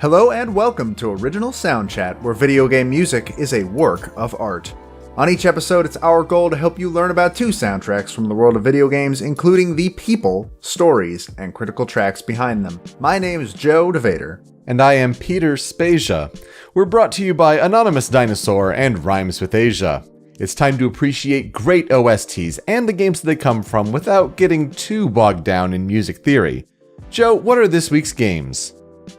Hello and welcome to Original Soundchat, where video game music is a work of art. On each episode, it's our goal to help you learn about two soundtracks from the world of video games, including the people, stories, and critical tracks behind them. My name is Joe DeVader. And I am Peter Spezia. We're brought to you by Anonymous Dinosaur and Rhymes with Asia. It's time to appreciate great OSTs and the games that they come from without getting too bogged down in music theory. Joe, what are this week's games?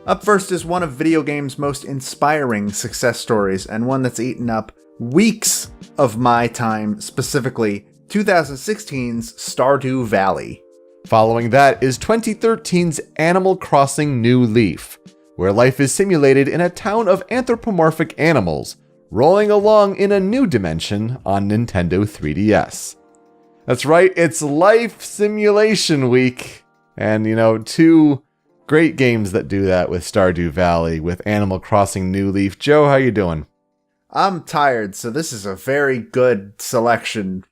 Up first is one of video games' most inspiring success stories, and one that's eaten up weeks of my time, specifically 2016's Stardew Valley. Following that is 2013's Animal Crossing New Leaf, where life is simulated in a town of anthropomorphic animals, rolling along in a new dimension on Nintendo 3DS. That's right, it's Life Simulation Week, and two great games that do that with Stardew Valley, with Animal Crossing New Leaf. Joe, how you doing? I'm tired, so this is a very good selection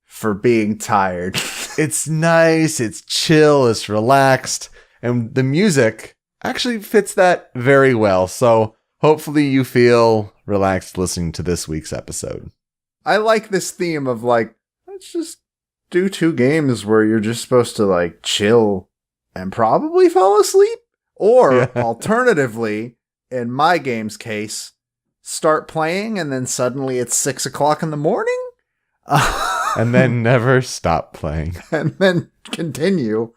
for being tired. It's nice, it's chill, it's relaxed, and the music actually fits that very well, so hopefully you feel relaxed listening to this week's episode. I like this theme of let's just do two games where you're just supposed to chill and probably fall asleep, or alternatively, in my game's case, start playing and then suddenly it's 6 o'clock in the morning, and then never stop playing, and then continue.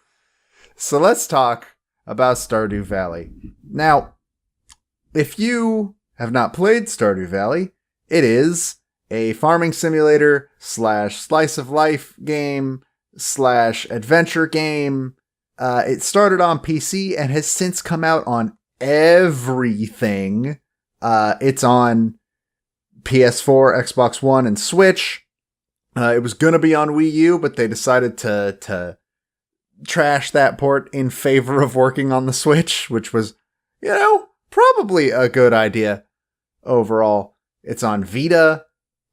So let's talk about Stardew Valley. Now, if you have not played Stardew Valley, it is a farming simulator / slice of life game / adventure game. It started on PC and has since come out on everything. It's on PS4, Xbox One, and Switch. It was gonna be on Wii U, but they decided to trash that port in favor of working on the Switch, which was, probably a good idea overall. It's on Vita.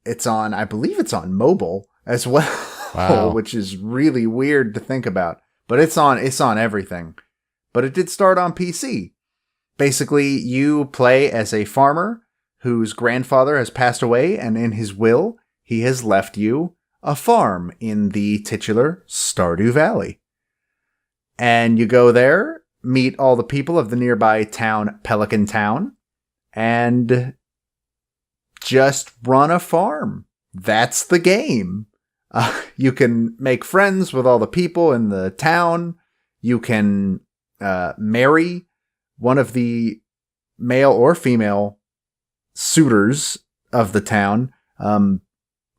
I believe it's on mobile as well. Wow. Which is really weird to think about. But it's on everything. But it did start on PC. Basically, you play as a farmer whose grandfather has passed away, and in his will, he has left you a farm in the titular Stardew Valley. And you go there, meet all the people of the nearby town, Pelican Town, and just run a farm. That's the game. You can make friends with all the people in the town. You can marry one of the male or female suitors of the town,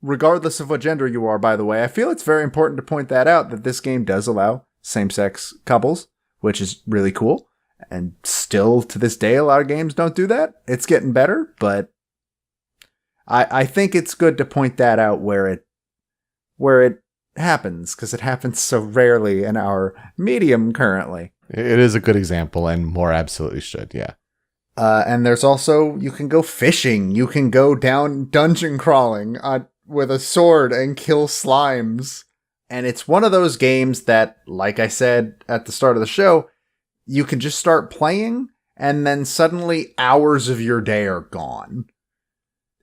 regardless of what gender you are, by the way. I feel it's very important to point that out, that this game does allow same-sex couples, which is really cool. And still, to this day, a lot of games don't do that. It's getting better, but I think it's good to point that out where it happens, because it happens so rarely in our medium currently. It is a good example, and more absolutely should, yeah. And there's also, you can go fishing, you can go down dungeon crawling with a sword and kill slimes. And it's one of those games that, like I said at the start of the show, you can just start playing, and then suddenly hours of your day are gone.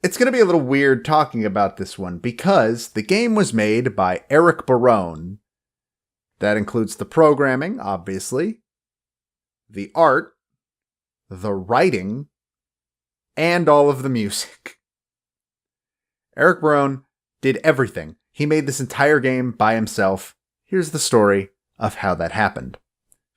It's going to be a little weird talking about this one, because the game was made by Eric Barone. That includes the programming, obviously, the art, the writing, and all of the music. Eric Barone did everything. He made this entire game by himself. Here's the story of how that happened.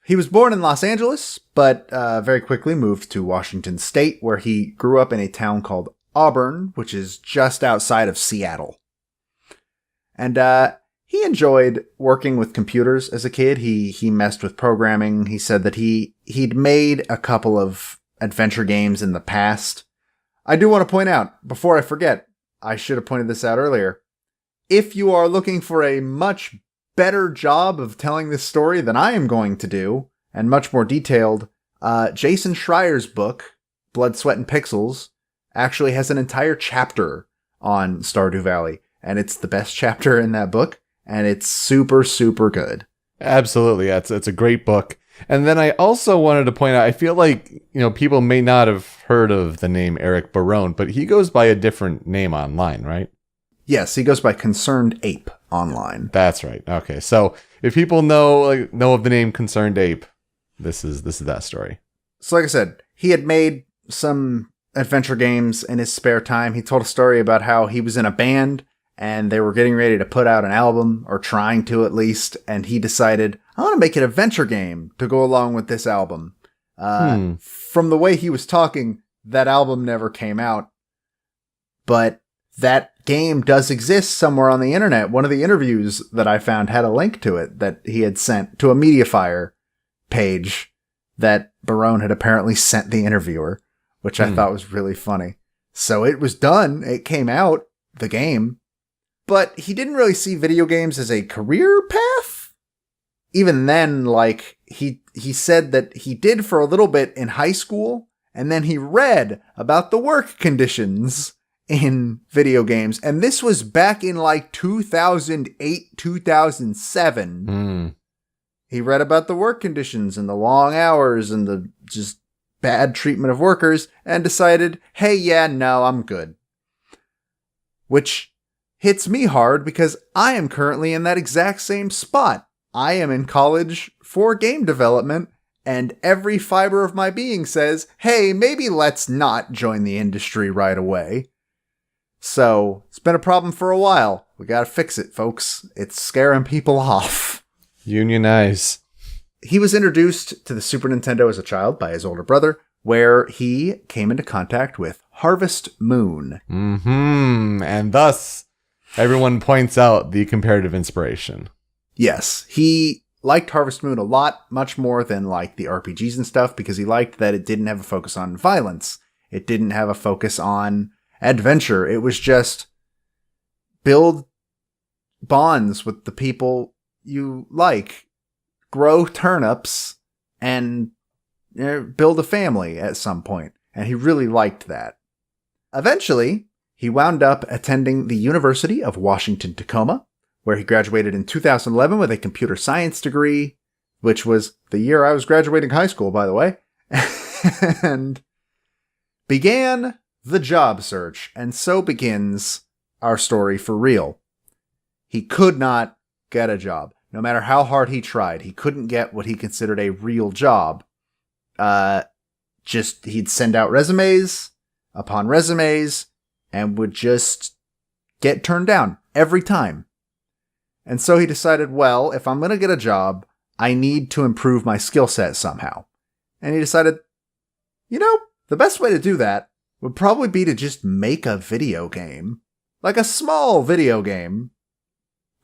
He was born in Los Angeles, but very quickly moved to Washington State, where he grew up in a town called Auburn, which is just outside of Seattle. And he enjoyed working with computers as a kid. He messed with programming. He said that he'd made a couple of adventure games in the past. I do want to point out, before I forget, I should have pointed this out earlier, if you are looking for a much better job of telling this story than I am going to do, and much more detailed, Jason Schreier's book, Blood, Sweat, and Pixels, actually has an entire chapter on Stardew Valley, and it's the best chapter in that book, and it's super, super good. Absolutely, it's a great book, And then I also wanted to point out, I feel like, people may not have heard of the name Eric Barone, but he goes by a different name online, right? Yes, he goes by Concerned Ape online. That's right. Okay, so if people know of the name Concerned Ape, this is that story. So like I said, he had made some adventure games in his spare time. He told a story about how he was in a band and they were getting ready to put out an album, or trying to at least, and he decided, I want to make an adventure game to go along with this album. From the way he was talking, that album never came out, but that game does exist somewhere on the internet. One of the interviews that I found had a link to it that he had sent to a Mediafire page that Barone had apparently sent the interviewer, which I thought was really funny. So it was done. It came out, the game. But he didn't really see video games as a career path. Even then, he said that he did for a little bit in high school, and then he read about the work conditions in video games. And this was back in 2008, 2007. He read about the work conditions and the long hours and the just bad treatment of workers and decided, hey, yeah, no, I'm good. Which hits me hard because I am currently in that exact same spot. I am in college for game development, and every fiber of my being says, hey, maybe let's not join the industry right away. So, it's been a problem for a while. We gotta fix it, folks. It's scaring people off. Unionize. He was introduced to the Super Nintendo as a child by his older brother, where he came into contact with Harvest Moon. And thus, everyone points out the comparative inspiration. Yes, he liked Harvest Moon a lot, much more than the RPGs and stuff, because he liked that it didn't have a focus on violence. It didn't have a focus on adventure. It was just build bonds with the people you like, grow turnips, and build a family at some point. And he really liked that. Eventually, he wound up attending the University of Washington-Tacoma, where he graduated in 2011 with a computer science degree, which was the year I was graduating high school, by the way, and began the job search. And so begins our story for real. He could not get a job. No matter how hard he tried, he couldn't get what he considered a real job. He'd send out resumes upon resumes and would just get turned down every time. And so he decided, well, if I'm going to get a job, I need to improve my skill set somehow. And he decided, the best way to do that would probably be to just make a video game. Like a small video game.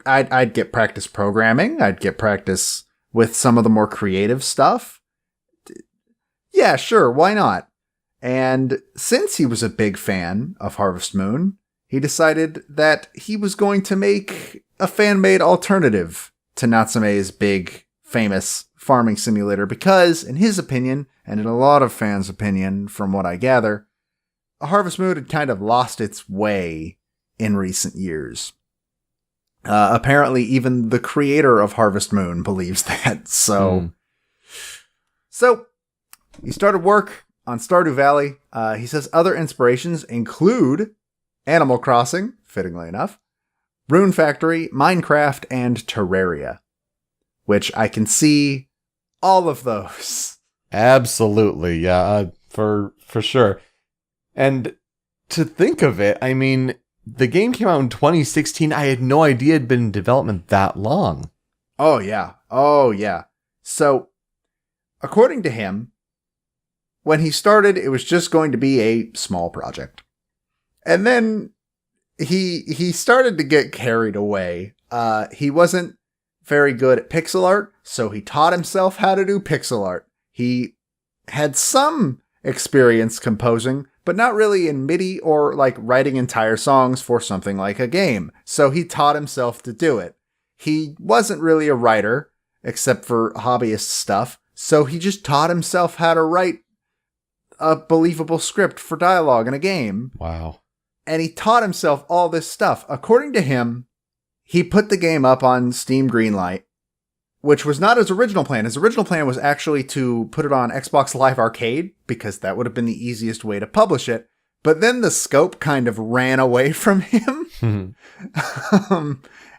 I'd get practice programming. I'd get practice with some of the more creative stuff. Yeah, sure, why not? And since he was a big fan of Harvest Moon, he decided that he was going to make a fan-made alternative to Natsume's big, famous farming simulator because, in his opinion, and in a lot of fans' opinion from what I gather, Harvest Moon had kind of lost its way in recent years. Apparently, even the creator of Harvest Moon believes that. So he started work on Stardew Valley. He says other inspirations include Animal Crossing, fittingly enough, Rune Factory, Minecraft, and Terraria, which I can see all of those. Absolutely, yeah, for sure. And to think of it, I mean, the game came out in 2016. I had no idea it had been in development that long. Oh, yeah. So, according to him, when he started, it was just going to be a small project. And then he started to get carried away. He wasn't very good at pixel art, so he taught himself how to do pixel art. He had some experience composing, but not really in MIDI or writing entire songs for something like a game. So he taught himself to do it. He wasn't really a writer, except for hobbyist stuff. So he just taught himself how to write a believable script for dialogue in a game. Wow. And he taught himself all this stuff. According to him, he put the game up on Steam Greenlight, which was not his original plan. His original plan was actually to put it on Xbox Live Arcade, because that would have been the easiest way to publish it. But then the scope kind of ran away from him.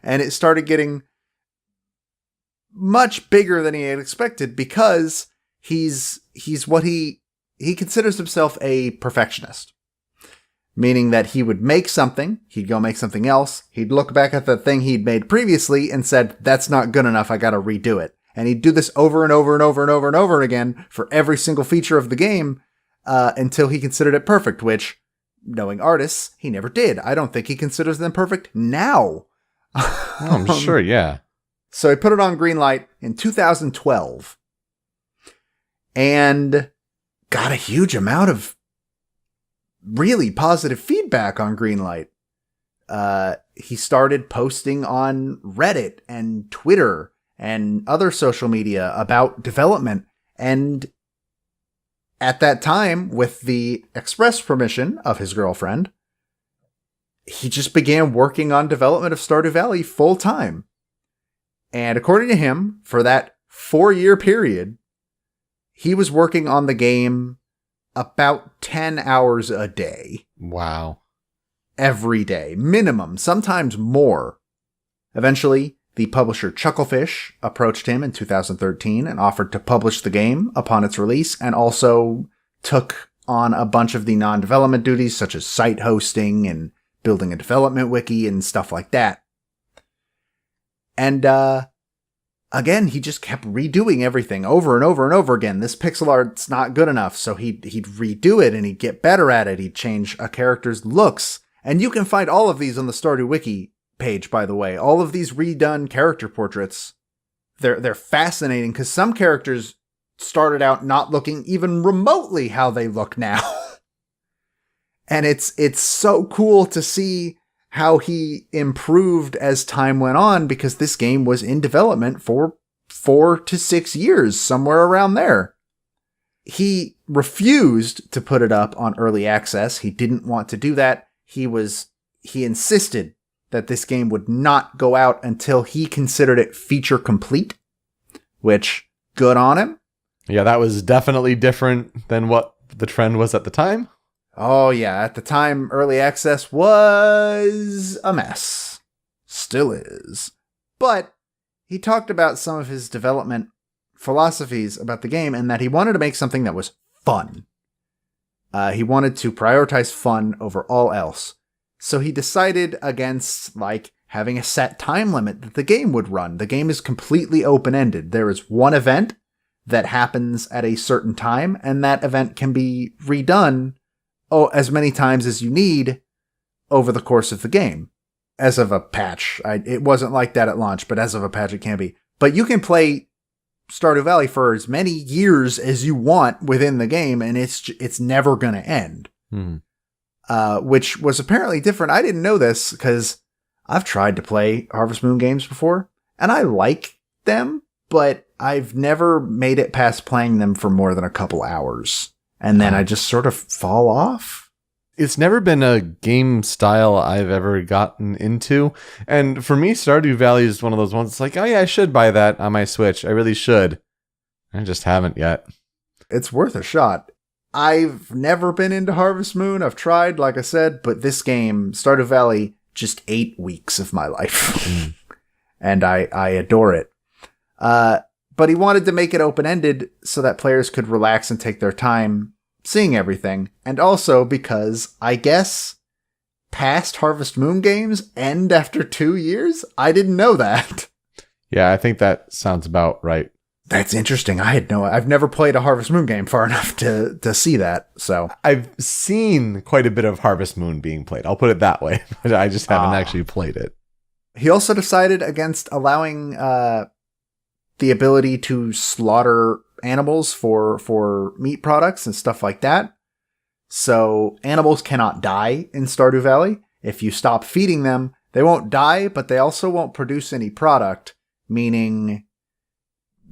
And it started getting much bigger than he had expected, because he's what he considers himself a perfectionist. Meaning that he would make something, he'd go make something else, he'd look back at the thing he'd made previously and said, that's not good enough, I gotta redo it. And he'd do this over and over and over and over and over again for every single feature of the game, until he considered it perfect, which, knowing artists, he never did. I don't think he considers them perfect now. I'm sure, yeah. So he put it on Greenlight in 2012 and got a huge amount of really positive feedback on Greenlight. He started posting on Reddit and Twitter and other social media about development. And at that time, with the express permission of his girlfriend, he just began working on development of Stardew Valley full time. And according to him, for that 4-year period, he was working on the game about 10 hours a day. Wow. Every day. Minimum. Sometimes more. Eventually, the publisher Chucklefish approached him in 2013 and offered to publish the game upon its release, and also took on a bunch of the non-development duties, such as site hosting and building a development wiki and stuff like that. And, again, he just kept redoing everything over and over and over again. This pixel art's not good enough, so he'd redo it and he'd get better at it. He'd change a character's looks. And you can find all of these on the Stardew Wiki page, by the way. All of these redone character portraits, they're fascinating, because some characters started out not looking even remotely how they look now. And it's so cool to see how he improved as time went on, because this game was in development for 4 to 6 years, somewhere around there. He refused to put it up on early access. He didn't want to do that. He insisted that this game would not go out until he considered it feature complete, which, good on him. Yeah, that was definitely different than what the trend was at the time. Oh yeah, at the time, early access was a mess. Still is. But he talked about some of his development philosophies about the game, and that he wanted to make something that was fun. He wanted to prioritize fun over all else. So he decided against, having a set time limit that the game would run. The game is completely open-ended. There is one event that happens at a certain time, and that event can be redone as many times as you need over the course of the game. As of a patch. It wasn't like that at launch, but as of a patch it can be. But you can play Stardew Valley for as many years as you want within the game, and it's never going to end. Which was apparently different. I didn't know this, because I've tried to play Harvest Moon games before, and I like them, but I've never made it past playing them for more than a couple hours. And then I just sort of fall off. It's never been a game style I've ever gotten into. And for me, Stardew Valley is one of those ones. It's like, oh yeah, I should buy that on my Switch. I really should. I just haven't yet. It's worth a shot. I've never been into Harvest Moon. I've tried, like I said, but this game, Stardew Valley, just 8 weeks of my life. And I adore it. But he wanted to make it open-ended so that players could relax and take their time seeing everything. And also because, I guess, past Harvest Moon games end after 2 years? I didn't know that. Yeah, I think that sounds about right. That's interesting. I've never played a Harvest Moon game far enough to see that. So I've seen quite a bit of Harvest Moon being played. I'll put it that way. But I just haven't actually played it. He also decided against allowing the ability to slaughter animals for meat products and stuff like that. So animals cannot die in Stardew Valley. If you stop feeding them, they won't die, but they also won't produce any product, meaning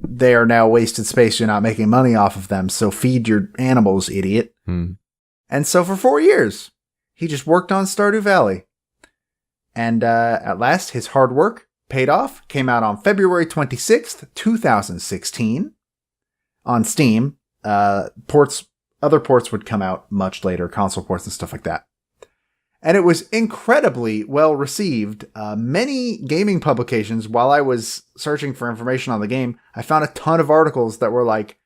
they are now wasted space. You're not making money off of them. So feed your animals, idiot. And so for 4 years, he just worked on Stardew Valley. And at last, his hard work paid off. Came out on February 26th, 2016 on Steam. Other ports would come out much later, console ports and stuff like that. And it was incredibly well received. Many gaming publications, while I was searching for information on the game, I found a ton of articles that were like,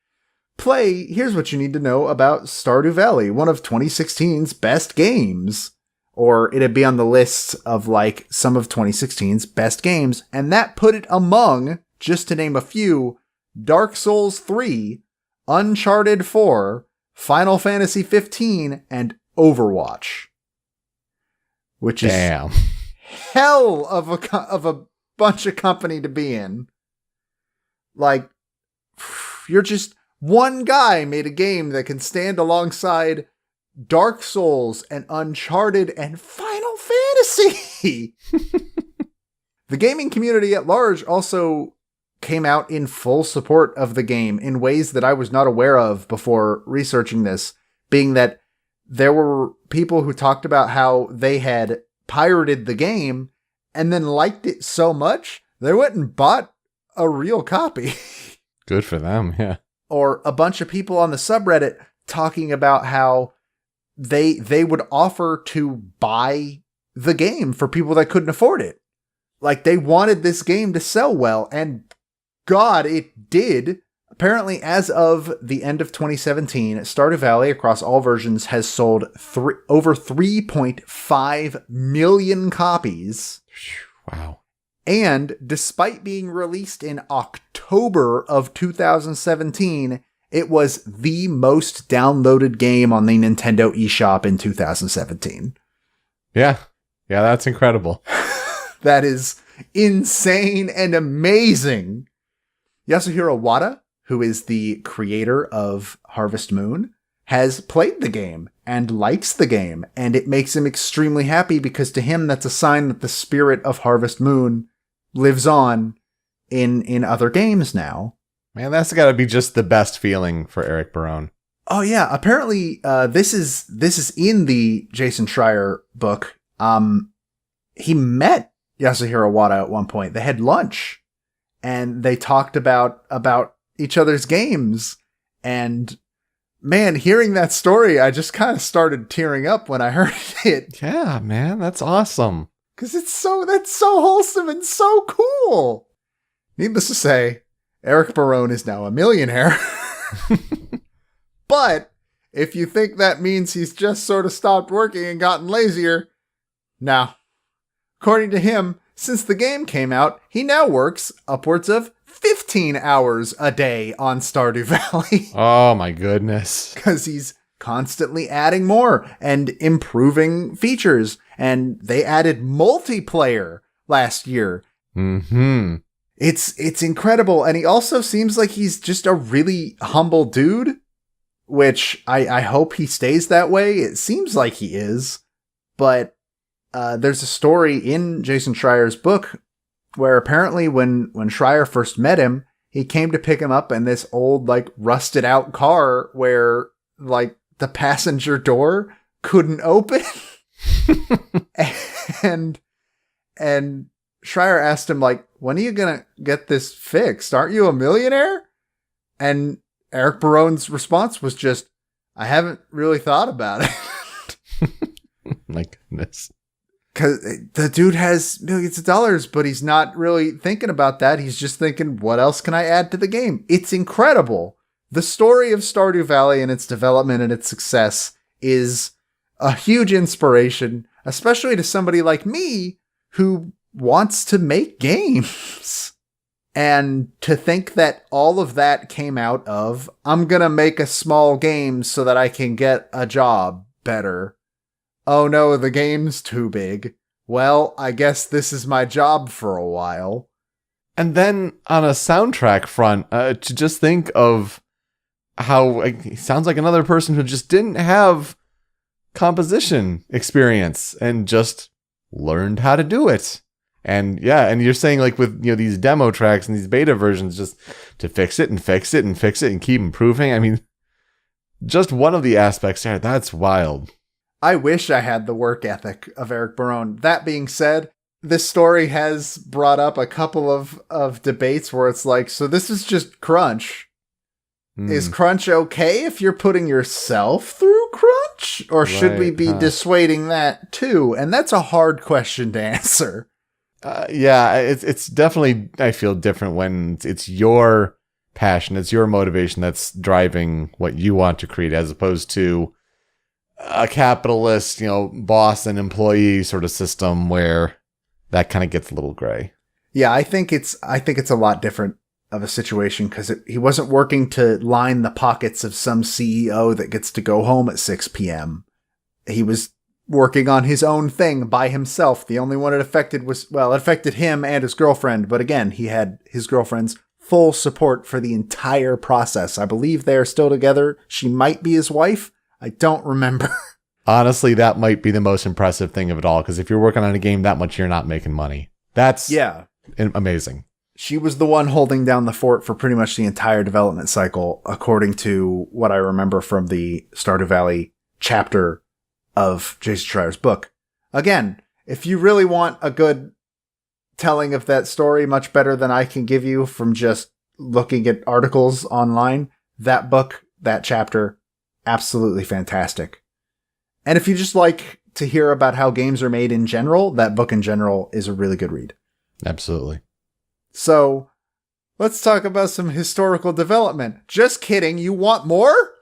here's what you need to know about Stardew Valley, one of 2016's best games. Or it'd be on the list of like some of 2016's best games. And that put it among, just to name a few, Dark Souls 3, Uncharted 4, Final Fantasy 15, and Overwatch. Which is hell of a bunch of company to be in. Like, you're just one guy made a game that can stand alongside Dark Souls and Uncharted and Final Fantasy. The gaming community at large also came out in full support of the game in ways that I was not aware of before researching this, being that there were people who talked about how they had pirated the game and then liked it so much, they went and bought a real copy. Good for them, yeah. Or a bunch of people on the subreddit talking about how they would offer to buy the game for people that couldn't afford it. Like, they wanted this game to sell well, and God, it did. Apparently, as of the end of 2017, Stardew Valley, across all versions, has sold over 3.5 million copies. Wow. And despite being released in October of 2017, it was the most downloaded game on the Nintendo eShop in 2017. Yeah. Yeah, that's incredible. That is insane and amazing. Yasuhiro Wada, who is the creator of Harvest Moon, has played the game and likes the game, and it makes him extremely happy because to him that's a sign that the spirit of Harvest Moon lives on in other games now. Man, that's got to be just the best feeling for Eric Barone. Oh yeah, apparently this is in the Jason Schreier book. He met Yasuhiro Wada at one point. They had lunch and they talked about each other's games, and man, hearing that story, I just kind of started tearing up when I heard it. Yeah, man, that's awesome. Cause that's so wholesome and so cool. Needless to say, Eric Barone is now a millionaire. But if you think that means he's just sort of stopped working and gotten lazier, no. According to him, since the game came out, he now works upwards of 15 hours a day on Stardew Valley. Oh my goodness. Because he's constantly adding more and improving features. And they added multiplayer last year. Mm-hmm. It's incredible. And he also seems like he's just a really humble dude, which I hope he stays that way. It seems like he is. But there's a story in Jason Schreier's book where apparently when Schreier first met him, he came to pick him up in this old, like, rusted out car where, like, the passenger door couldn't open. and Schreier asked him, like, when are you gonna get this fixed? Aren't you a millionaire? And Eric Barone's response was just, I haven't really thought about it. My goodness. Because the dude has millions of dollars, but he's not really thinking about that. He's just thinking, what else can I add to the game? It's incredible. The story of Stardew Valley and its development and its success is a huge inspiration, especially to somebody like me who wants to make games. And to think that all of that came out of, I'm going to make a small game so that I can get a job better. Oh no, the game's too big. Well, I guess this is my job for a while. And then on a soundtrack front, to just think of how he sounds like another person who just didn't have composition experience and just learned how to do it. And yeah, and you're saying like with, you know, these demo tracks and these beta versions, just to fix it and fix it and fix it and keep improving. I mean, just one of the aspects there, that's wild. I wish I had the work ethic of Eric Barone. That being said, this story has brought up a couple of debates where it's like, so this is just crunch. Is crunch okay if you're putting yourself through crunch? Or should we be dissuading that too? And that's a hard question to answer. Yeah, it's definitely, I feel, different when it's your passion, it's your motivation that's driving what you want to create, as opposed to a capitalist, boss and employee sort of system where that kind of gets a little gray. Yeah, I think it's a lot different of a situation because he wasn't working to line the pockets of some CEO that gets to go home at 6 p.m. He was working on his own thing by himself. The only one it affected it affected him and his girlfriend. But again, he had his girlfriend's full support for the entire process. I believe they are still together. She might be his wife. I don't remember. Honestly, that might be the most impressive thing of it all, because if you're working on a game that much, you're not making money. That's amazing. She was the one holding down the fort for pretty much the entire development cycle, according to what I remember from the Stardew Valley chapter of Jason Schreier's book. Again, if you really want a good telling of that story, much better than I can give you from just looking at articles online, that book, that chapter, absolutely fantastic. And if you just like to hear about how games are made in general, that book in general is a really good read. Absolutely. So, let's talk about some historical development. Just kidding, you want more?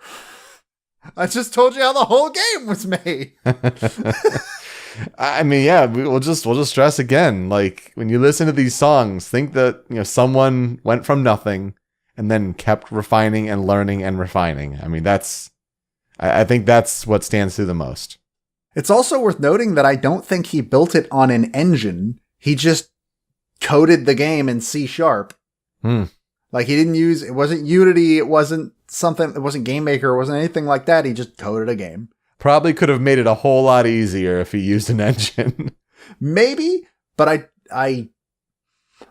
I just told you how the whole game was made. I mean, yeah, we'll just stress again. Like, when you listen to these songs, think that someone went from nothing and then kept refining and learning and refining. I mean, I think that's what stands through the most. It's also worth noting that I don't think he built it on an engine. He just coded the game in C#. Like, he didn't use, it wasn't Unity, it wasn't Game Maker, it wasn't anything like that. He just coded a game. Probably could have made it a whole lot easier if he used an engine. Maybe, but I'm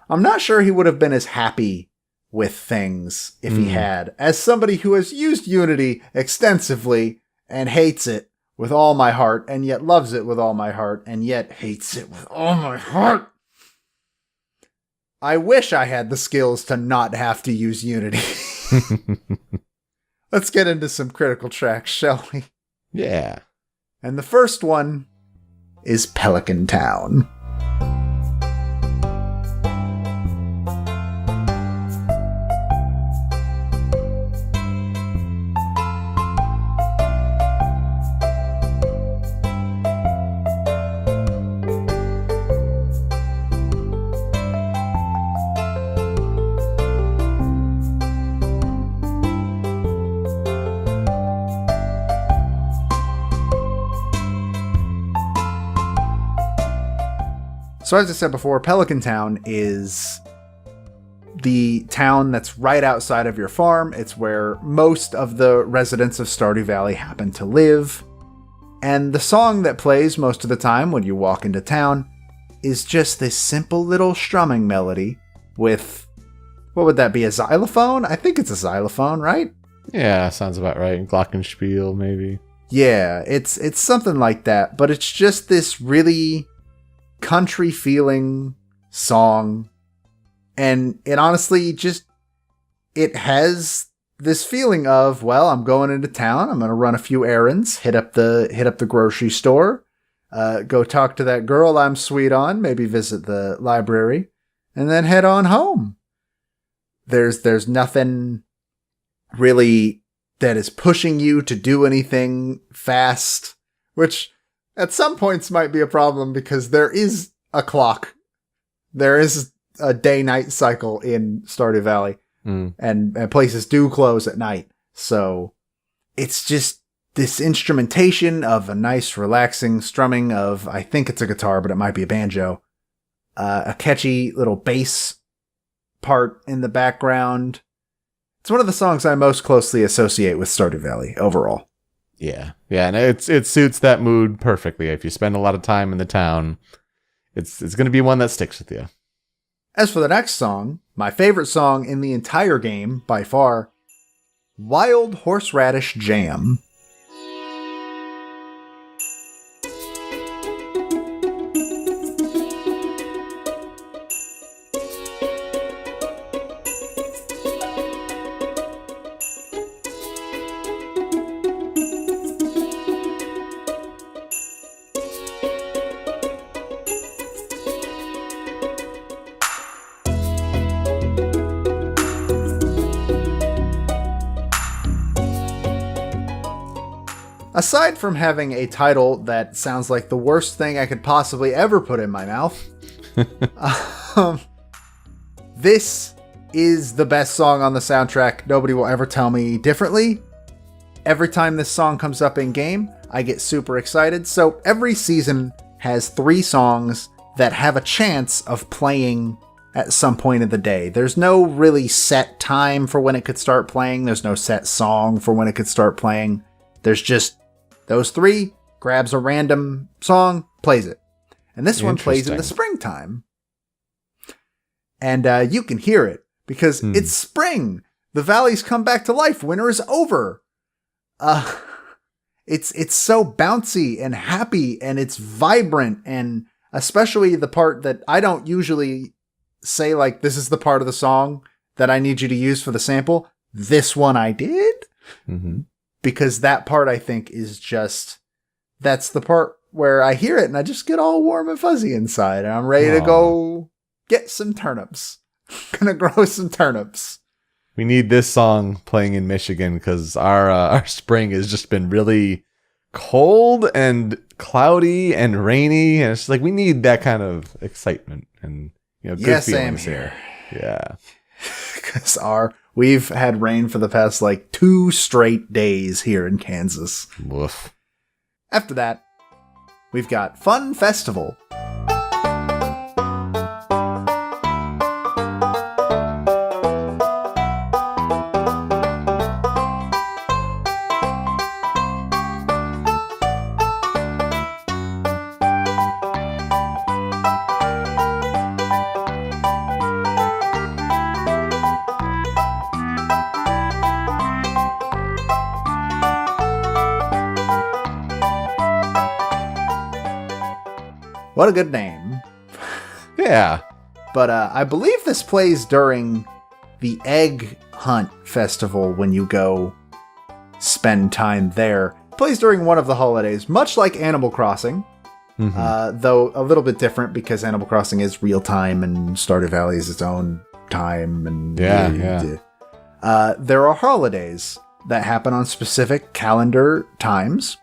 not sure he would have been as happy with things if he had. As somebody who has used Unity extensively and hates it with all my heart, and yet loves it with all my heart, and yet hates it with all my heart, I wish I had the skills to not have to use Unity. Let's get into some critical tracks, shall we? Yeah. And the first one is Pelican Town. So as I said before, Pelican Town is the town that's right outside of your farm. It's where most of the residents of Stardew Valley happen to live. And the song that plays most of the time when you walk into town is just this simple little strumming melody with, what would that be, a xylophone? I think it's a xylophone, right? Yeah, sounds about right. Glockenspiel, maybe. Yeah, it's something like that, but it's just this really country feeling song, and it honestly it has this feeling of, well, I'm going into town, I'm going to run a few errands, hit up the grocery store, go talk to that girl I'm sweet on, maybe visit the library, and then head on home. There's nothing really that is pushing you to do anything fast, which at some points might be a problem because there is a clock. There is a day-night cycle in Stardew Valley, and places do close at night. So it's just this instrumentation of a nice, relaxing strumming of, I think it's a guitar, but it might be a banjo, a catchy little bass part in the background. It's one of the songs I most closely associate with Stardew Valley overall. Yeah, and it suits that mood perfectly. If you spend a lot of time in the town, it's going to be one that sticks with you. As for the next song, my favorite song in the entire game, by far, Wild Horseradish Jam. aside from having a title that sounds like the worst thing I could possibly ever put in my mouth, this is the best song on the soundtrack. Nobody will ever tell me differently. Every time this song comes up in game, I get super excited. So every season has 3 songs that have a chance of playing at some point of the day. There's no really set time for when it could start playing. There's no set song for when it could start playing. There's just those 3, grabs a random song, plays it. And this one plays in the springtime. And you can hear it because it's spring. The valleys come back to life. Winter is over. It's so bouncy and happy, and it's vibrant, and especially the part that I don't usually say, like, this is the part of the song that I need you to use for the sample. This one I did. Mm-hmm. Because that part, I think, is just, that's the part where I hear it and I just get all warm and fuzzy inside, and I'm ready to go get some turnips. Gonna grow some turnips. We need this song playing in Michigan because our spring has just been really cold and cloudy and rainy, and it's like we need that kind of excitement and good feelings here. Yeah, because we've had rain for the past 2 straight days here in Kansas. Woof. After that, we've got Fun Festival. What a good name. Yeah. But I believe this plays during the Egg Hunt Festival when you go spend time there. It plays during one of the holidays, much like Animal Crossing, though a little bit different because Animal Crossing is real time and Stardew Valley is its own time. And there are holidays that happen on specific calendar times,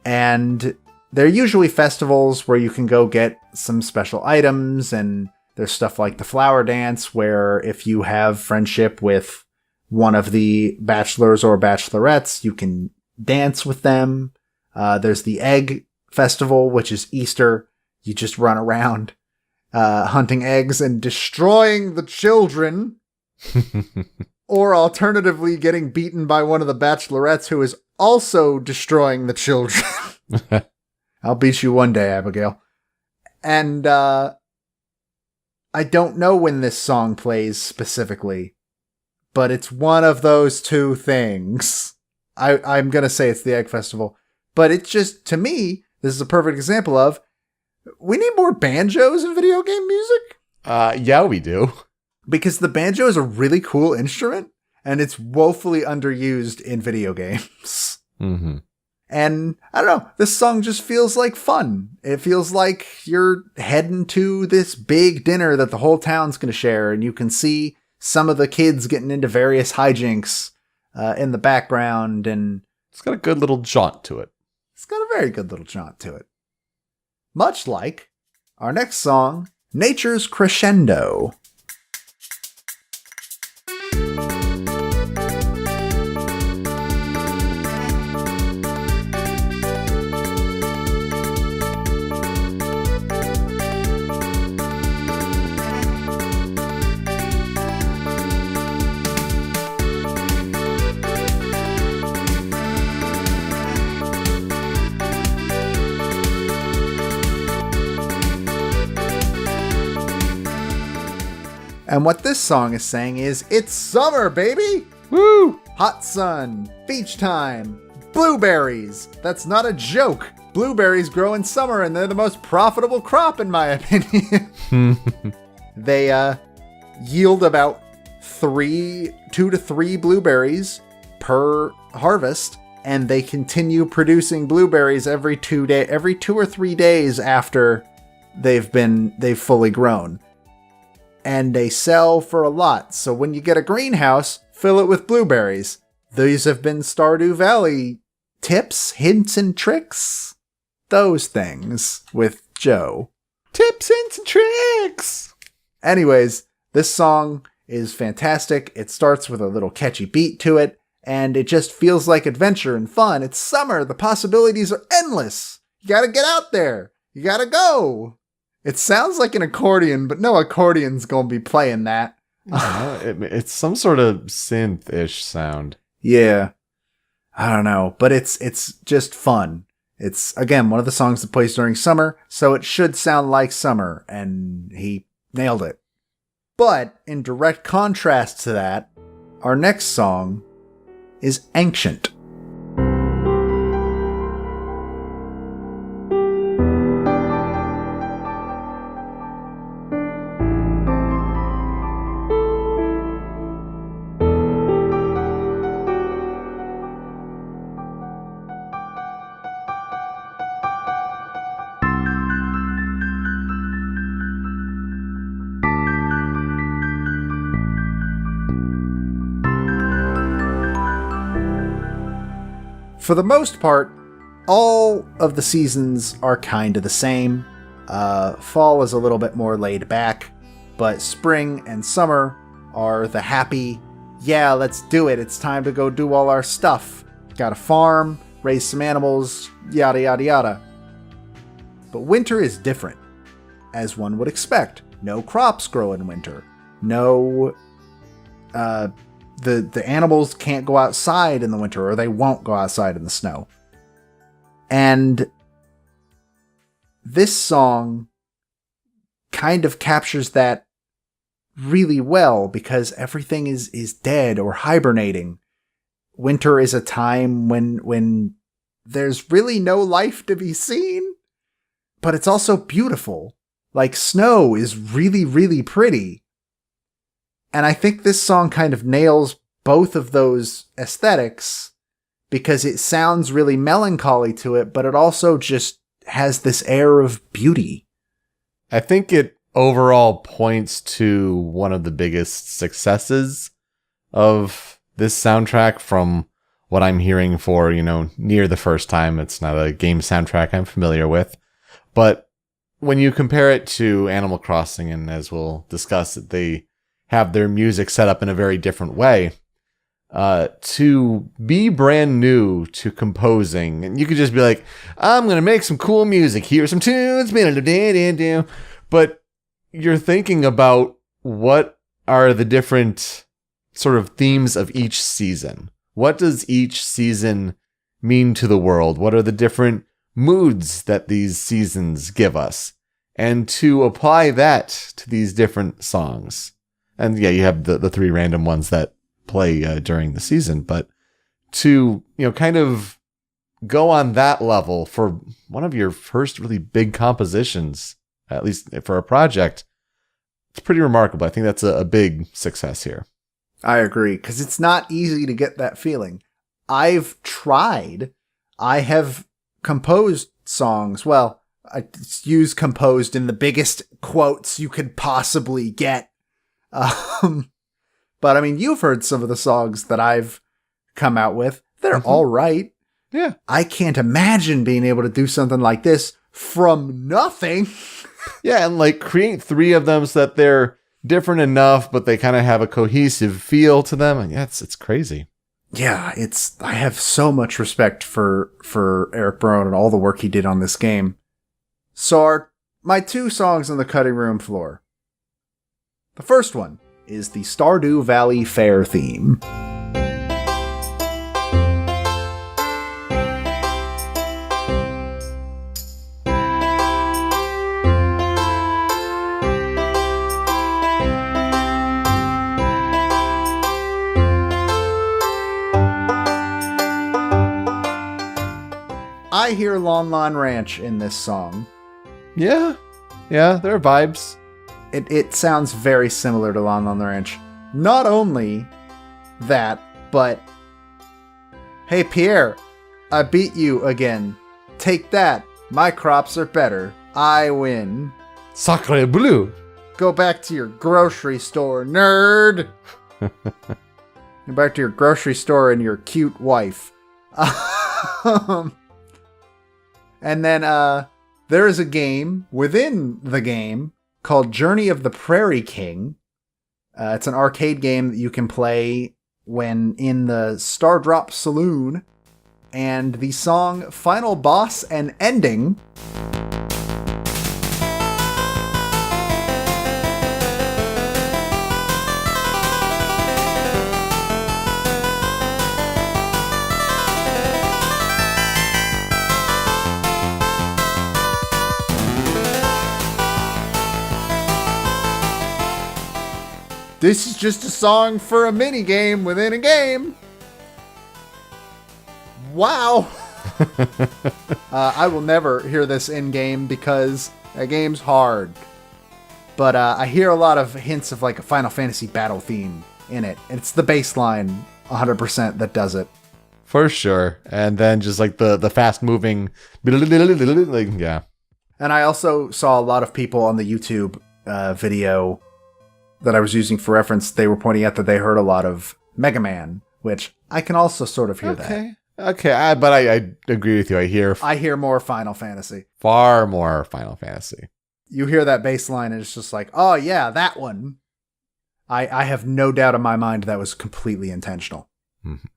and they're usually festivals where you can go get some special items, and there's stuff like the flower dance, where if you have friendship with one of the bachelors or bachelorettes, you can dance with them. There's the egg festival, which is Easter. You just run around hunting eggs and destroying the children. Or alternatively, getting beaten by one of the bachelorettes who is also destroying the children. I'll beat you one day, Abigail. And I don't know when this song plays specifically, but it's one of those 2 things. I'm going to say it's the Egg Festival, but it's just, to me, this is a perfect example of, we need more banjos in video game music. Yeah, we do. Because the banjo is a really cool instrument, and it's woefully underused in video games. Mm-hmm. And I don't know, this song just feels like fun. It feels like you're heading to this big dinner that the whole town's going to share, and you can see some of the kids getting into various hijinks in the background, and it's got a good little jaunt to it. It's got a very good little jaunt to it. Much like our next song, Nature's Crescendo. And what this song is saying is, it's summer, baby! Woo! Hot sun, beach time, blueberries. That's not a joke. Blueberries grow in summer, and they're the most profitable crop, in my opinion. They yield about 2 to 3 blueberries per harvest, and they continue producing blueberries every 2 or 3 days after they've fully grown. And they sell for a lot. So when you get a greenhouse, fill it with blueberries. These have been Stardew Valley tips, hints, and tricks. Those things with Joe. Tips, hints, and tricks! Anyways, this song is fantastic. It starts with a little catchy beat to it, and it just feels like adventure and fun. It's summer. The possibilities are endless. You gotta get out there. You gotta go. It sounds like an accordion, but no accordion's gonna be playing that. It's some sort of synth-ish sound. Yeah. I don't know, but it's just fun. It's, again, one of the songs that plays during summer, so it should sound like summer, and he nailed it. But, in direct contrast to that, our next song is Ancient. For the most part, all of the seasons are kind of the same. Fall is a little bit more laid back, but spring and summer are the happy, yeah, let's do it, it's time to go do all our stuff. Got a farm, raise some animals, yada yada yada. But winter is different, as one would expect. No crops grow in winter. No, the animals can't go outside in the winter, or they won't go outside in the snow. And this song kind of captures that really well, because everything is dead or hibernating. Winter is a time when there's really no life to be seen, but it's also beautiful. Like, snow is really, really pretty. And I think this song kind of nails both of those aesthetics, because it sounds really melancholy to it, but it also just has this air of beauty. I think it overall points to one of the biggest successes of this soundtrack from what I'm hearing for, near the first time. It's not a game soundtrack I'm familiar with. But when you compare it to Animal Crossing, and as we'll discuss, they have their music set up in a very different way. To be brand new to composing, and you could just be like, I'm going to make some cool music. Here's some tunes. But you're thinking about what are the different sort of themes of each season. What does each season mean to the world? What are the different moods that these seasons give us? And to apply that to these different songs. And yeah, you have the three random ones that play during the season, but to, kind of go on that level for one of your first really big compositions, at least for a project, it's pretty remarkable. I think that's a big success here. I agree, because it's not easy to get that feeling. I've tried. I have composed songs. Well, I use composed in the biggest quotes you could possibly get. But I mean, you've heard some of the songs that I've come out with. They're all right. Yeah. I can't imagine being able to do something like this from nothing. Yeah, and create three of them so that they're different enough, but they kind of have a cohesive feel to them. And yeah, it's crazy. Yeah, I have so much respect for Eric Barone and all the work he did on this game. So my two songs on the cutting room floor. The first one is the Stardew Valley Fair theme. I hear Lon Lon Ranch in this song. Yeah, there are vibes. It sounds very similar to Lon Lon Ranch. Not only that, but hey Pierre, I beat you again. Take that. My crops are better. I win. Sacre bleu. Go back to your grocery store, nerd. Go back to your grocery store and your cute wife. And then there is a game within the game called Journey of the Prairie King. It's an arcade game that you can play when in the Stardrop Saloon. And the song Final Boss and Ending This is just a song for a mini game within a game. Wow. I will never hear this in game because that game's hard. But I hear a lot of hints of like a Final Fantasy battle theme in it. It's the bass line 100% that does it. For sure. And then just like the fast moving, like, yeah. And I also saw a lot of people on the YouTube video that I was using for reference. They were pointing out that they heard a lot of Mega Man, which I can also sort of hear that. Okay, but I agree with you. I hear more Final Fantasy. Far more Final Fantasy. You hear that bass line and it's just like, oh yeah, that one. I have no doubt in my mind that was completely intentional. Mm-hmm.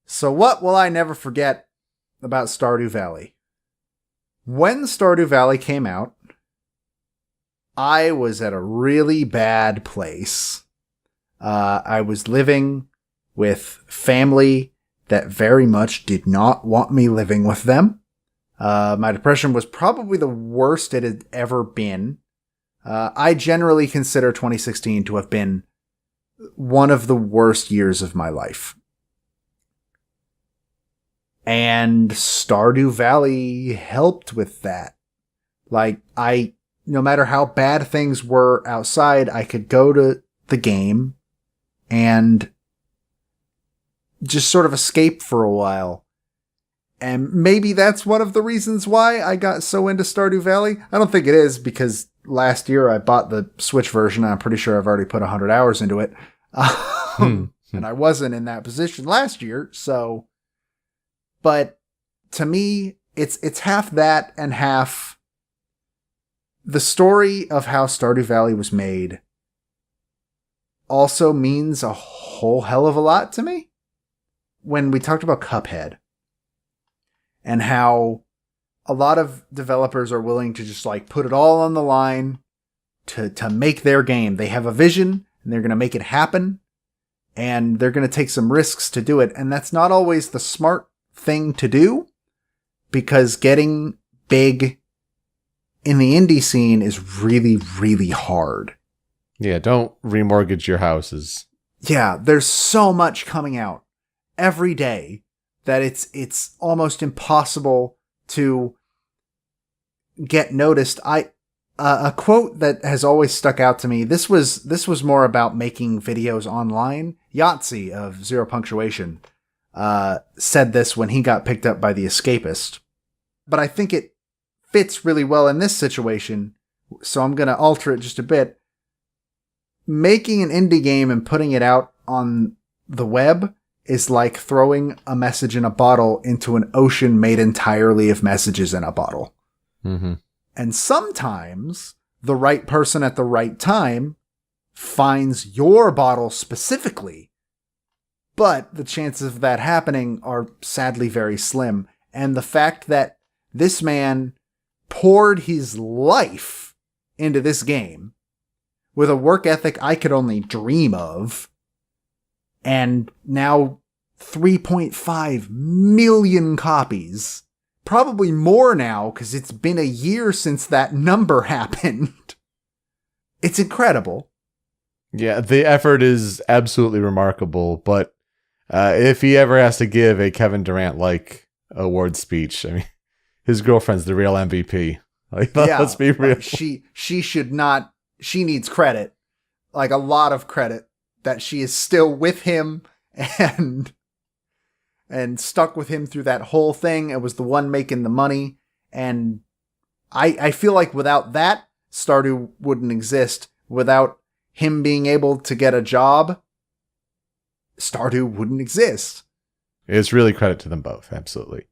So what will I never forget about Stardew Valley? When Stardew Valley came out, I was at a really bad place. I was living with family that very much did not want me living with them. My depression was probably the worst it had ever been. I generally consider 2016 to have been one of the worst years of my life. And Stardew Valley helped with that. Like, no matter how bad things were outside, I could go to the game and just sort of escape for a while. And maybe that's one of the reasons why I got so into Stardew Valley. I don't think it is, because last year I bought the Switch version. I'm pretty sure I've already put 100 hours into it. And I wasn't in that position last year, so... But to me, it's half that and half the story of how Stardew Valley was made also means a whole hell of a lot to me. When we talked about Cuphead and how a lot of developers are willing to just like put it all on the line to make their game. They have a vision and they're going to make it happen and they're going to take some risks to do it. And that's not always the smart thing to do, because getting big in the indie scene is really, really hard. Yeah, don't remortgage your houses. Yeah, there's so much coming out every day that it's almost impossible to get noticed. A quote that has always stuck out to me. This was more about making videos online. Yahtzee of Zero Punctuation said this when he got picked up by The Escapist. But I think it fits really well in this situation, so I'm going to alter it just a bit. Making an indie game and putting it out on the web is like throwing a message in a bottle into an ocean made entirely of messages in a bottle. Mm-hmm. And sometimes the right person at the right time finds your bottle specifically. But the chances of that happening are sadly very slim. And the fact that this man poured his life into this game with a work ethic I could only dream of, and now 3.5 million copies, probably more now because it's been a year since that number happened. It's incredible. Yeah, the effort is absolutely remarkable, but if he ever has to give a Kevin Durant-like award speech, I mean, his girlfriend's the real MVP. Like, yeah, let's be real. She should not. She needs credit, like a lot of credit, that she is still with him and stuck with him through that whole thing and was the one making the money. And I feel like without that, Stardew wouldn't exist. Without him being able to get a job, Stardew wouldn't exist. It's really credit to them both, absolutely.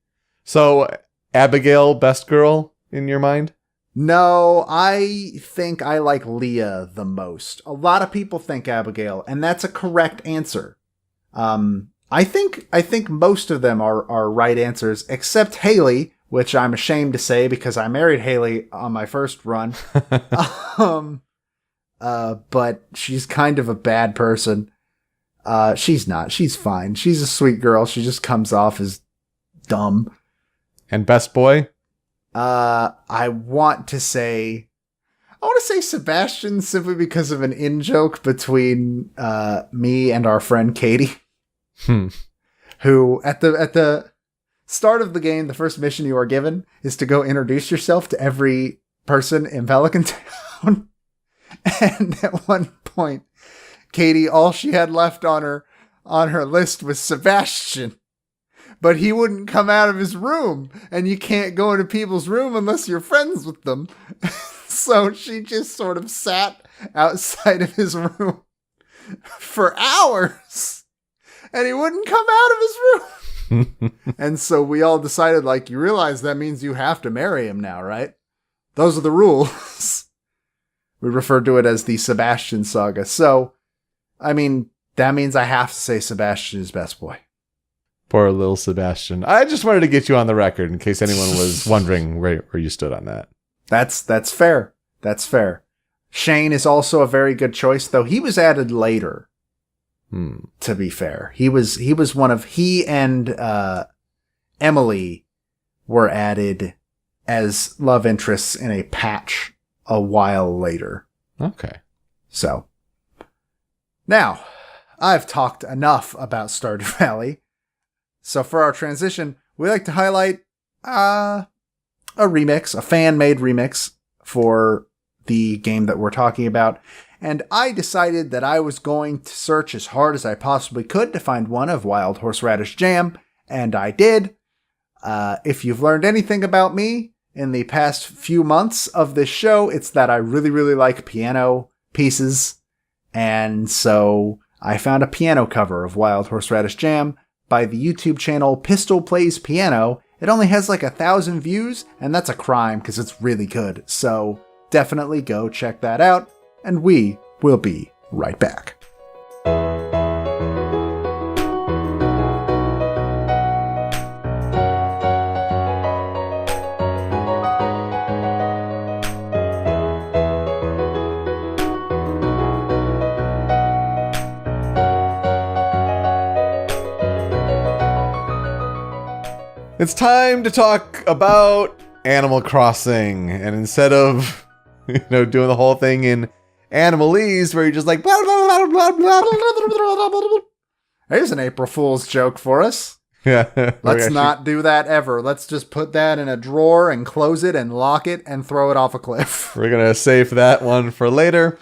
So, Abigail, best girl in your mind? No, I think I like Leah the most. A lot of people think Abigail, and that's a correct answer. I think most of them are right answers, except Haley, which I'm ashamed to say because I married Haley on my first run. But she's kind of a bad person. She's not. She's fine. She's a sweet girl. She just comes off as dumb. And best boy? I want to say Sebastian simply because of an in-joke between me and our friend Katie. Who at the start of the game, the first mission you are given is to go introduce yourself to every person in Pelican Town. And at one point, Katie, all she had left on her list was Sebastian. But he wouldn't come out of his room, and you can't go into people's room unless you're friends with them. So she just sort of sat outside of his room for hours. And he wouldn't come out of his room. And so we all decided, like, you realize that means you have to marry him now, right? Those are the rules. We referred to it as the Sebastian saga. So, I mean, that means I have to say Sebastian is best boy. Poor little Sebastian. I just wanted to get you on the record in case anyone was wondering where you stood on that. That's fair. That's fair. Shane is also a very good choice, though he was added later. To be fair, he and Emily were added as love interests in a patch a while later. Okay. So now I've talked enough about Stardew Valley. So for our transition, we like to highlight a fan-made remix for the game that we're talking about. And I decided that I was going to search as hard as I possibly could to find one of Wild Horseradish Jam, and I did. If you've learned anything about me in the past few months of this show, it's that I really, really like piano pieces. And so I found a piano cover of Wild Horseradish Jam by the YouTube channel Pistol Plays Piano. It only has like 1,000 views, and that's a crime because it's really good. So definitely go check that out. And we will be right back. It's time to talk about Animal Crossing. And instead of, doing the whole thing in Animalese, where you're just like, blah, blah, blah, blah, blah, blah, blah. There's an April Fool's joke for us. Yeah. Let's not do that ever. Let's just put that in a drawer and close it and lock it and throw it off a cliff. We're going to save that one for later.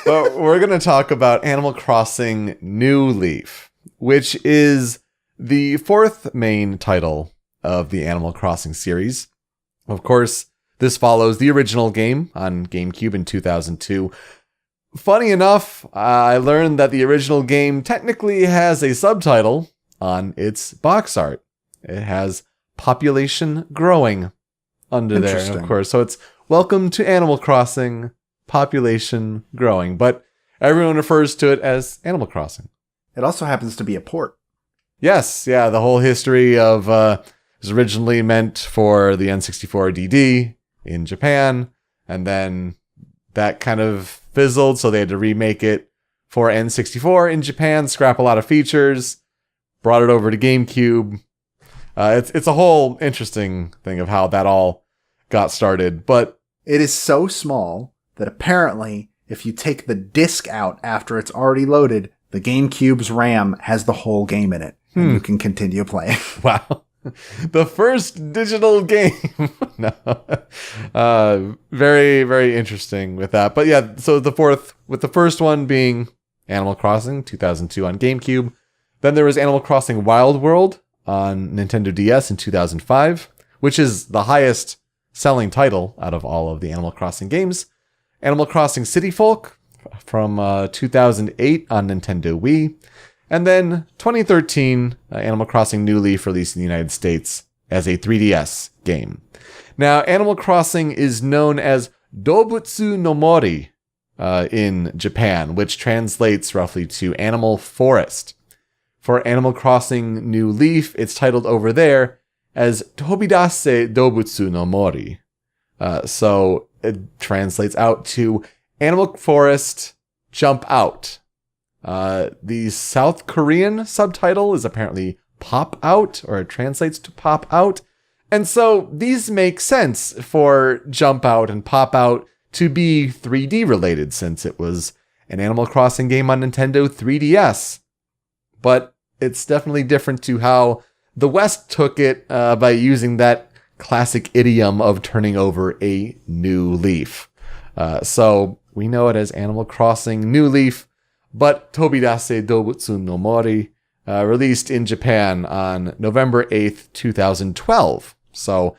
But we're going to talk about Animal Crossing New Leaf, which is the fourth main title of the Animal Crossing series. Of course, this follows the original game on GameCube in 2002. Funny enough, I learned that the original game technically has a subtitle on its box art. It has population growing under there, and of course. So it's Welcome to Animal Crossing, population growing. But everyone refers to it as Animal Crossing. It also happens to be a port. Yes, yeah, the whole history of was originally meant for the N64 DD in Japan, and then that kind of fizzled, so they had to remake it for N64 in Japan, scrap a lot of features, brought it over to GameCube. It's a whole interesting thing of how that all got started, but it is so small that apparently if you take the disc out after it's already loaded, the GameCube's RAM has the whole game in it, and you can continue playing. Wow. The first digital game. No. Very, very interesting with that. But yeah, so with the first one being Animal Crossing 2002 on GameCube. Then there was Animal Crossing Wild World on Nintendo DS in 2005, which is the highest selling title out of all of the Animal Crossing games. Animal Crossing City Folk from 2008 on Nintendo Wii. And then 2013, Animal Crossing New Leaf released in the United States as a 3DS game. Now, Animal Crossing is known as Dobutsu no Mori in Japan, which translates roughly to Animal Forest. For Animal Crossing New Leaf, it's titled over there as Tobidase Dobutsu no Mori. So it translates out to Animal Forest Jump Out. The South Korean subtitle is apparently Pop Out, or it translates to Pop Out. And so these make sense for Jump Out and Pop Out to be 3D related, since it was an Animal Crossing game on Nintendo 3DS. But it's definitely different to how the West took it by using that classic idiom of turning over a new leaf. So we know it as Animal Crossing New Leaf, but Tobidase Dobutsu no Mori released in Japan on November 8th, 2012. So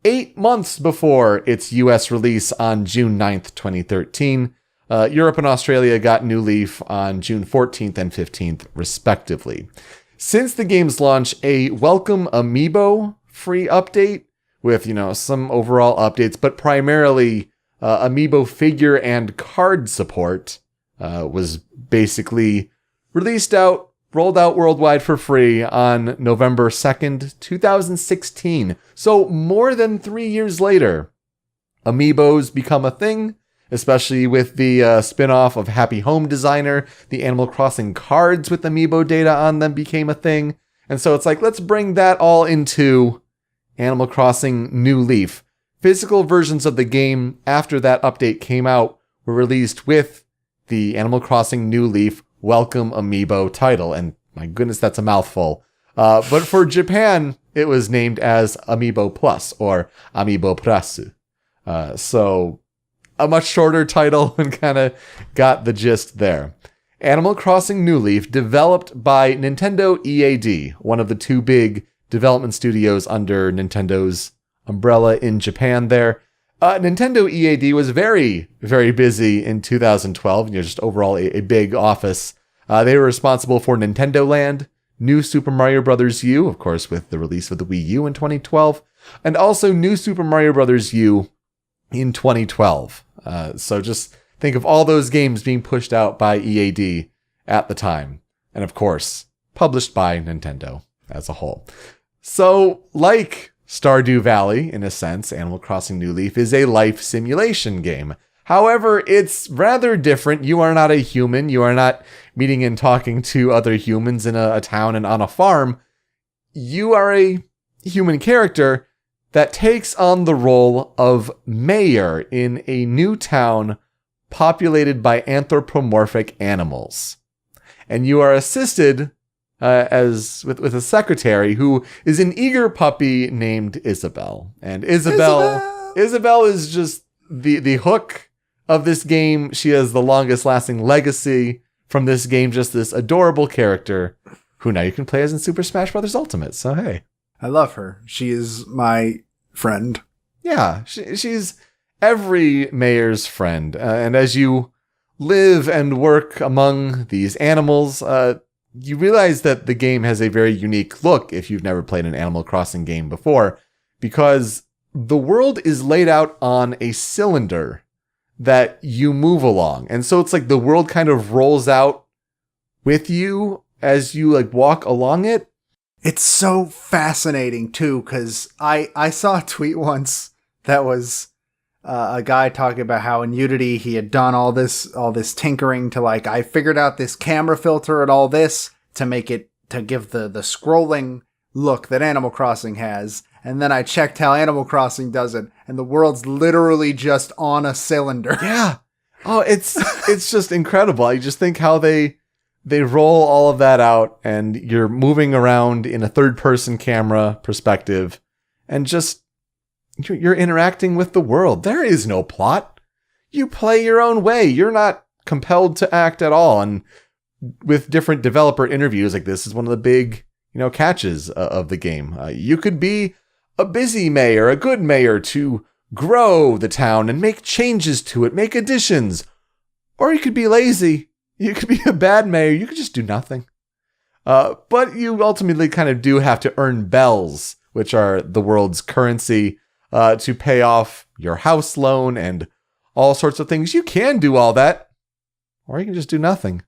8 months before its US release on June 9th, 2013. Europe and Australia got New Leaf on June 14th and 15th, respectively. Since the game's launch, a Welcome Amiibo free update with, some overall updates, but primarily Amiibo figure and card support was basically rolled out worldwide for free on November 2nd, 2016. So more than 3 years later, Amiibos become a thing, especially with the spin-off of Happy Home Designer. The Animal Crossing cards with Amiibo data on them became a thing. And so it's like, let's bring that all into Animal Crossing New Leaf. Physical versions of the game after that update came out were released with the Animal Crossing New Leaf Welcome Amiibo title. And my goodness, that's a mouthful. But for Japan, it was named as Amiibo Plus or Amiibo Prasu. So a much shorter title and kind of got the gist there. Animal Crossing New Leaf, developed by Nintendo EAD, one of the two big development studios under Nintendo's umbrella in Japan there. Nintendo EAD was very, very busy in 2012, just overall a big office. They were responsible for Nintendo Land, New Super Mario Bros. U, of course, with the release of the Wii U in 2012, and also New Super Mario Bros. U in 2012. So just think of all those games being pushed out by EAD at the time. And of course, published by Nintendo as a whole. So, like Stardew Valley, in a sense, Animal Crossing New Leaf is a life simulation game. However, it's rather different. You are not a human. You are not meeting and talking to other humans in a town and on a farm. You are a human character that takes on the role of mayor in a new town populated by anthropomorphic animals. And you are assisted with a secretary who is an eager puppy named Isabel. And Isabel is just the hook of this game. She has the longest lasting legacy from this game, just this adorable character who now you can play as in Super Smash Bros. Ultimate. So hey. I love her. She is my friend. Yeah, she's every mayor's friend. And as you live and work among these animals, you realize that the game has a very unique look if you've never played an Animal Crossing game before, because the world is laid out on a cylinder that you move along. And so it's like the world kind of rolls out with you as you walk along it. It's so fascinating too, because I saw a tweet once that was a guy talking about how in Unity he had done all this tinkering to I figured out this camera filter and all this to make it to give the scrolling look that Animal Crossing has, and then I checked how Animal Crossing does it, and the world's literally just on a cylinder. Yeah. Oh, it's just incredible. I just think how they roll all of that out, and you're moving around in a third-person camera perspective, and just you're interacting with the world. There is no plot. You play your own way. You're not compelled to act at all. And with different developer interviews, this is one of the big, catches of the game. You could be a busy mayor, a good mayor to grow the town and make changes to it, make additions. Or you could be lazy. You could be a bad mayor. You could just do nothing. But you ultimately kind of do have to earn bells which are the world's currency, to pay off your house loan and all sorts of things. You can do all that, or you can just do nothing.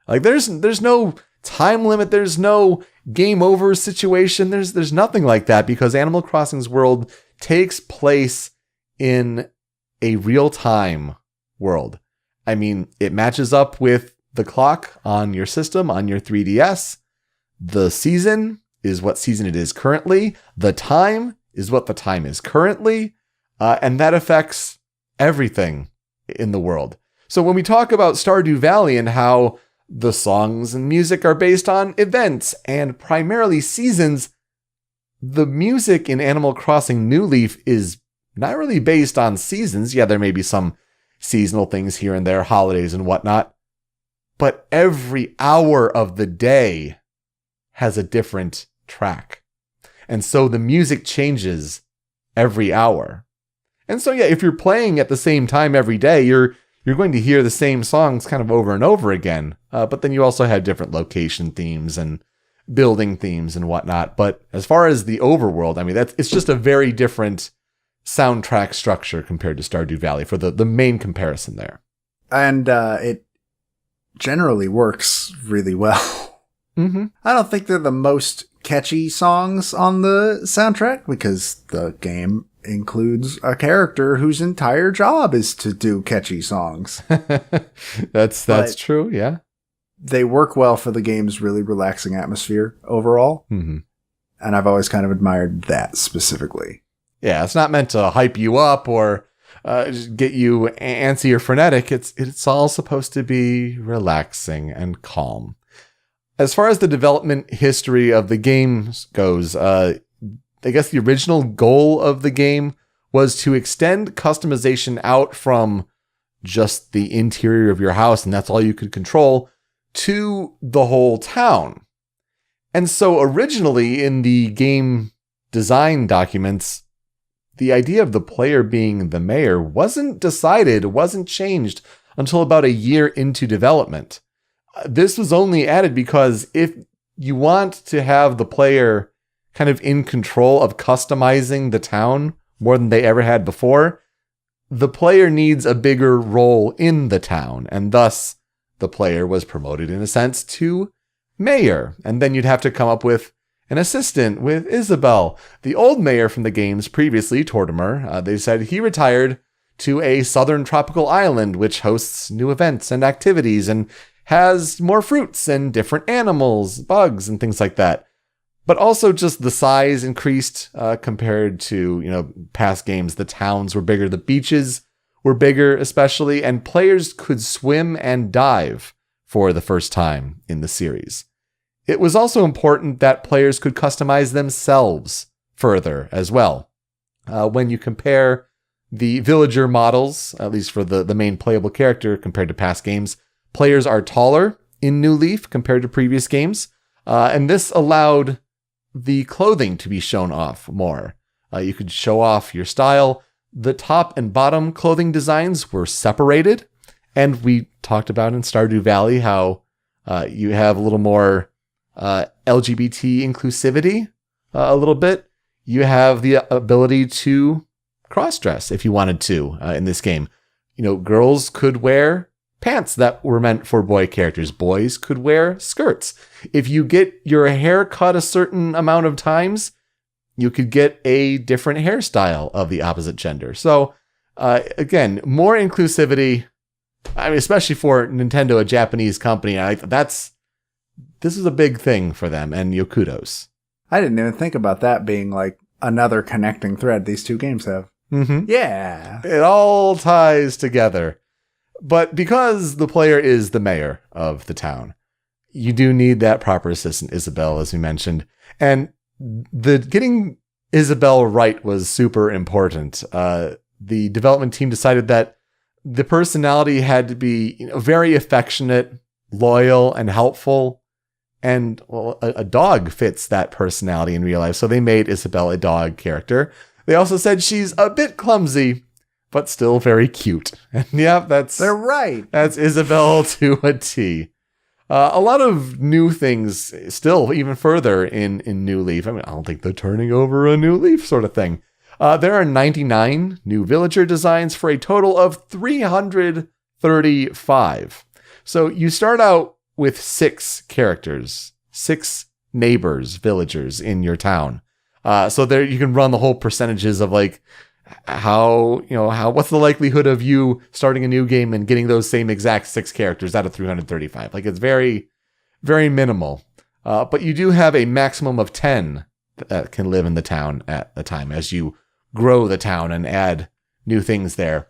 Like there's no time limit. There's no game over situation. There's nothing like that because Animal Crossing's world takes place in a real-time world. I mean, it matches up with the clock on your system, on your 3DS. The season is what season it is currently. The time is what the time is currently. And that affects everything in the world. So when we talk about Stardew Valley and how the songs and music are based on events and primarily seasons, the music in Animal Crossing New Leaf is not really based on seasons. Yeah, there may be some seasonal things here and there, holidays and whatnot, but every hour of the day has a different track. And so the music changes every hour. And so, yeah, if you're playing at the same time every day, you're going to hear the same songs kind of over and over again. But then you also have different location themes and building themes and whatnot. But as far as the overworld, I mean, it's just a very different soundtrack structure compared to Stardew Valley for the main comparison there. And it generally works really well. Mm-hmm. I don't think they're the most catchy songs on the soundtrack because the game includes a character whose entire job is to do catchy songs. That's true, yeah. They work well for the game's really relaxing atmosphere overall. Mm-hmm. And I've always kind of admired that specifically. Yeah, it's not meant to hype you up or just get you antsy or frenetic. It's all supposed to be relaxing and calm. As far as the development history of the game goes, I guess the original goal of the game was to extend customization out from just the interior of your house, and that's all you could control, to the whole town. And so originally in the game design documents, the idea of the player being the mayor wasn't decided, wasn't changed until about a year into development. This was only added because if you want to have the player kind of in control of customizing the town more than they ever had before, the player needs a bigger role in the town, and thus the player was promoted in a sense to mayor. And then you'd have to come up with an assistant with Isabelle. The old mayor from the games previously, Tortimer, they said he retired to a southern tropical island which hosts new events and activities and has more fruits and different animals, bugs, and things like that. But also just the size increased compared to, past games. The towns were bigger, the beaches were bigger especially, and players could swim and dive for the first time in the series. It was also important that players could customize themselves further as well. When you compare the villager models, at least for the main playable character compared to past games, players are taller in New Leaf compared to previous games, and this allowed the clothing to be shown off more. You could show off your style. The top and bottom clothing designs were separated, and we talked about in Stardew Valley how you have a little more LGBT inclusivity a little bit. You have the ability to cross-dress if you wanted to in this game. Girls could wear pants that were meant for boy characters. Boys could wear skirts. If you get your hair cut a certain amount of times, you could get a different hairstyle of the opposite gender. So, again, more inclusivity. I mean, especially for Nintendo, a Japanese company. This is a big thing for them, and kudos. I didn't even think about that being like another connecting thread these two games have. Mm-hmm. Yeah. It all ties together. But because the player is the mayor of the town, you do need that proper assistant, Isabelle, as we mentioned. And getting Isabelle right was super important. The development team decided that the personality had to be very affectionate, loyal, and helpful. And a dog fits that personality in real life. So they made Isabelle a dog character. They also said she's a bit clumsy, but still very cute. And yeah, they're right. That's Isabelle to a T. A lot of new things still, even further in New Leaf. I mean, I don't think they're turning over a new leaf sort of thing. There are 99 new villager designs for a total of 335. So you start out with 6 characters, 6 neighbors, villagers in your town. So there you can run the whole percentages of like what's the likelihood of you starting a new game and getting those same exact 6 characters out of 335. Like it's very, very minimal. But you do have a maximum of 10 that can live in the town at a time as you grow the town and add new things there.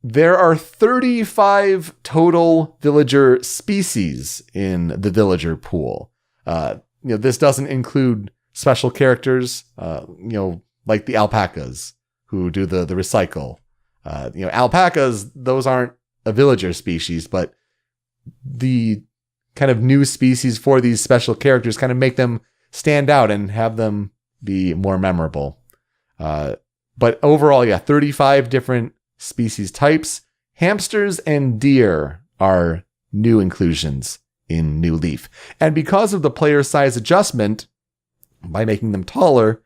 There are 35 total villager species in the villager pool. This doesn't include special characters, like the alpacas who do the recycle. Alpacas, those aren't a villager species, but the kind of new species for these special characters kind of make them stand out and have them be more memorable. But overall, 35 different species types. Hamsters and deer are new inclusions in New Leaf. And because of the player size adjustment, by making them taller,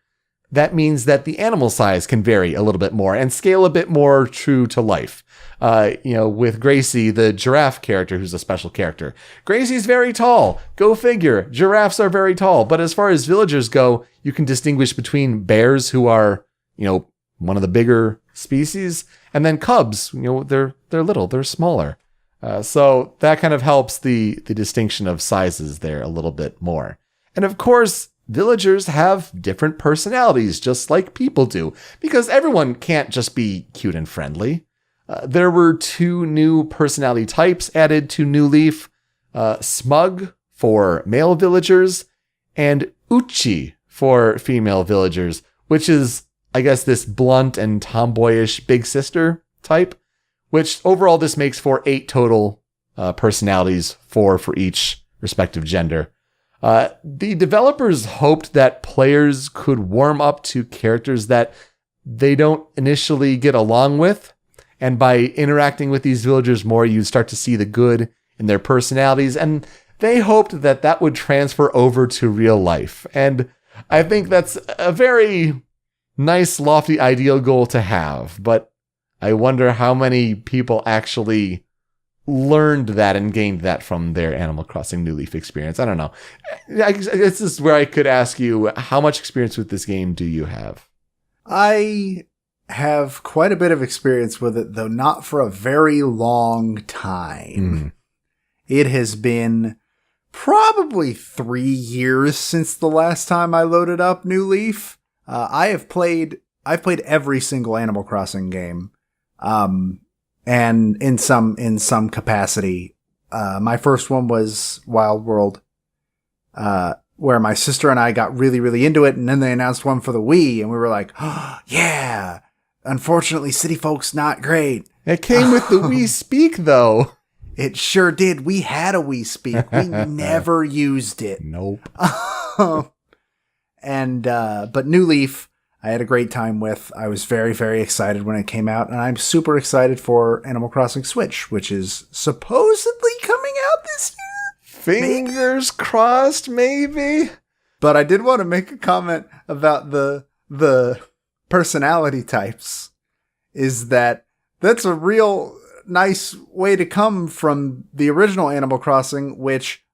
that means that the animal size can vary a little bit more and scale a bit more true to life. With Gracie, the giraffe character, who's a special character. Gracie's very tall. Go figure. Giraffes are very tall. But as far as villagers go, you can distinguish between bears, who are, one of the bigger species, and then cubs. They're little. They're smaller. So that kind of helps the distinction of sizes there a little bit more. And of course, villagers have different personalities, just like people do, because everyone can't just be cute and friendly. There were 2 new personality types added to New Leaf, Smug for male villagers and Uchi for female villagers, which is, I guess, this blunt and tomboyish big sister type, which overall this makes for 8 total personalities, 4 for each respective gender. The developers hoped that players could warm up to characters that they don't initially get along with, and by interacting with these villagers more, you'd start to see the good in their personalities, and they hoped that that would transfer over to real life. And I think that's a very nice, lofty, ideal goal to have, but I wonder how many people actually learned that and gained that from their Animal Crossing New Leaf experience. I don't know. This is where I could ask you, how much experience with this game do you have? I have quite a bit of experience with it, though not for a very long time. It has been probably 3 years since the last time I loaded up New Leaf. I've played every single Animal Crossing game. And in some capacity. My first one was Wild World, where my sister and I got really, really into it, and then they announced one for the Wii, and we were like, oh, yeah! Unfortunately, City Folk's not great. It came with the Wii Speak, though. It sure did. We had a Wii Speak. We never used it. Nope. But New Leaf, I had a great time with. I was very, very excited when it came out, and I'm super excited for Animal Crossing Switch, which is supposedly coming out this year. Fingers crossed, maybe. But I did want to make a comment about the personality types. Is that's a real nice way to come from the original Animal Crossing, which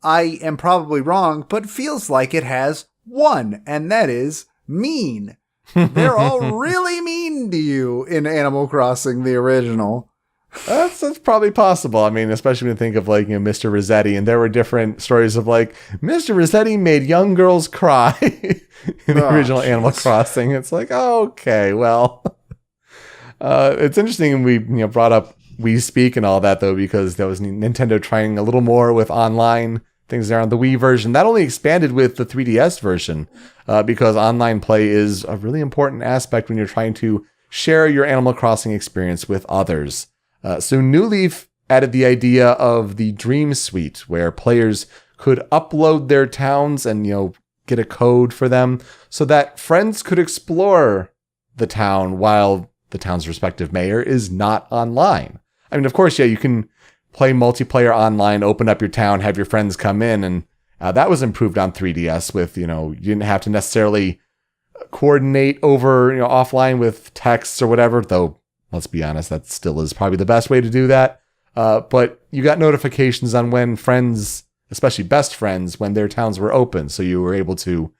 I am probably wrong, but feels like it has one, and that is mean. They're all really mean to you in Animal Crossing, the original. That's probably possible. I mean, especially when you think of Mr. Rossetti, and there were different stories of Mr. Rossetti made young girls cry in the original Animal Crossing. It's okay, well, it's interesting we brought up Wii Speak and all that, though, because that was Nintendo trying a little more with online things there on the Wii version. That only expanded with the 3DS version, because online play is a really important aspect when you're trying to share your Animal Crossing experience with others. So New Leaf added the idea of the Dream Suite, where players could upload their towns and, get a code for them so that friends could explore the town while the town's respective mayor is not online. I mean, of course, you can play multiplayer online, open up your town, have your friends come in. And that was improved on 3DS with, you didn't have to necessarily coordinate over, offline with texts or whatever, though, let's be honest, that still is probably the best way to do that. But you got notifications on when friends, especially best friends, when their towns were open. So you were able to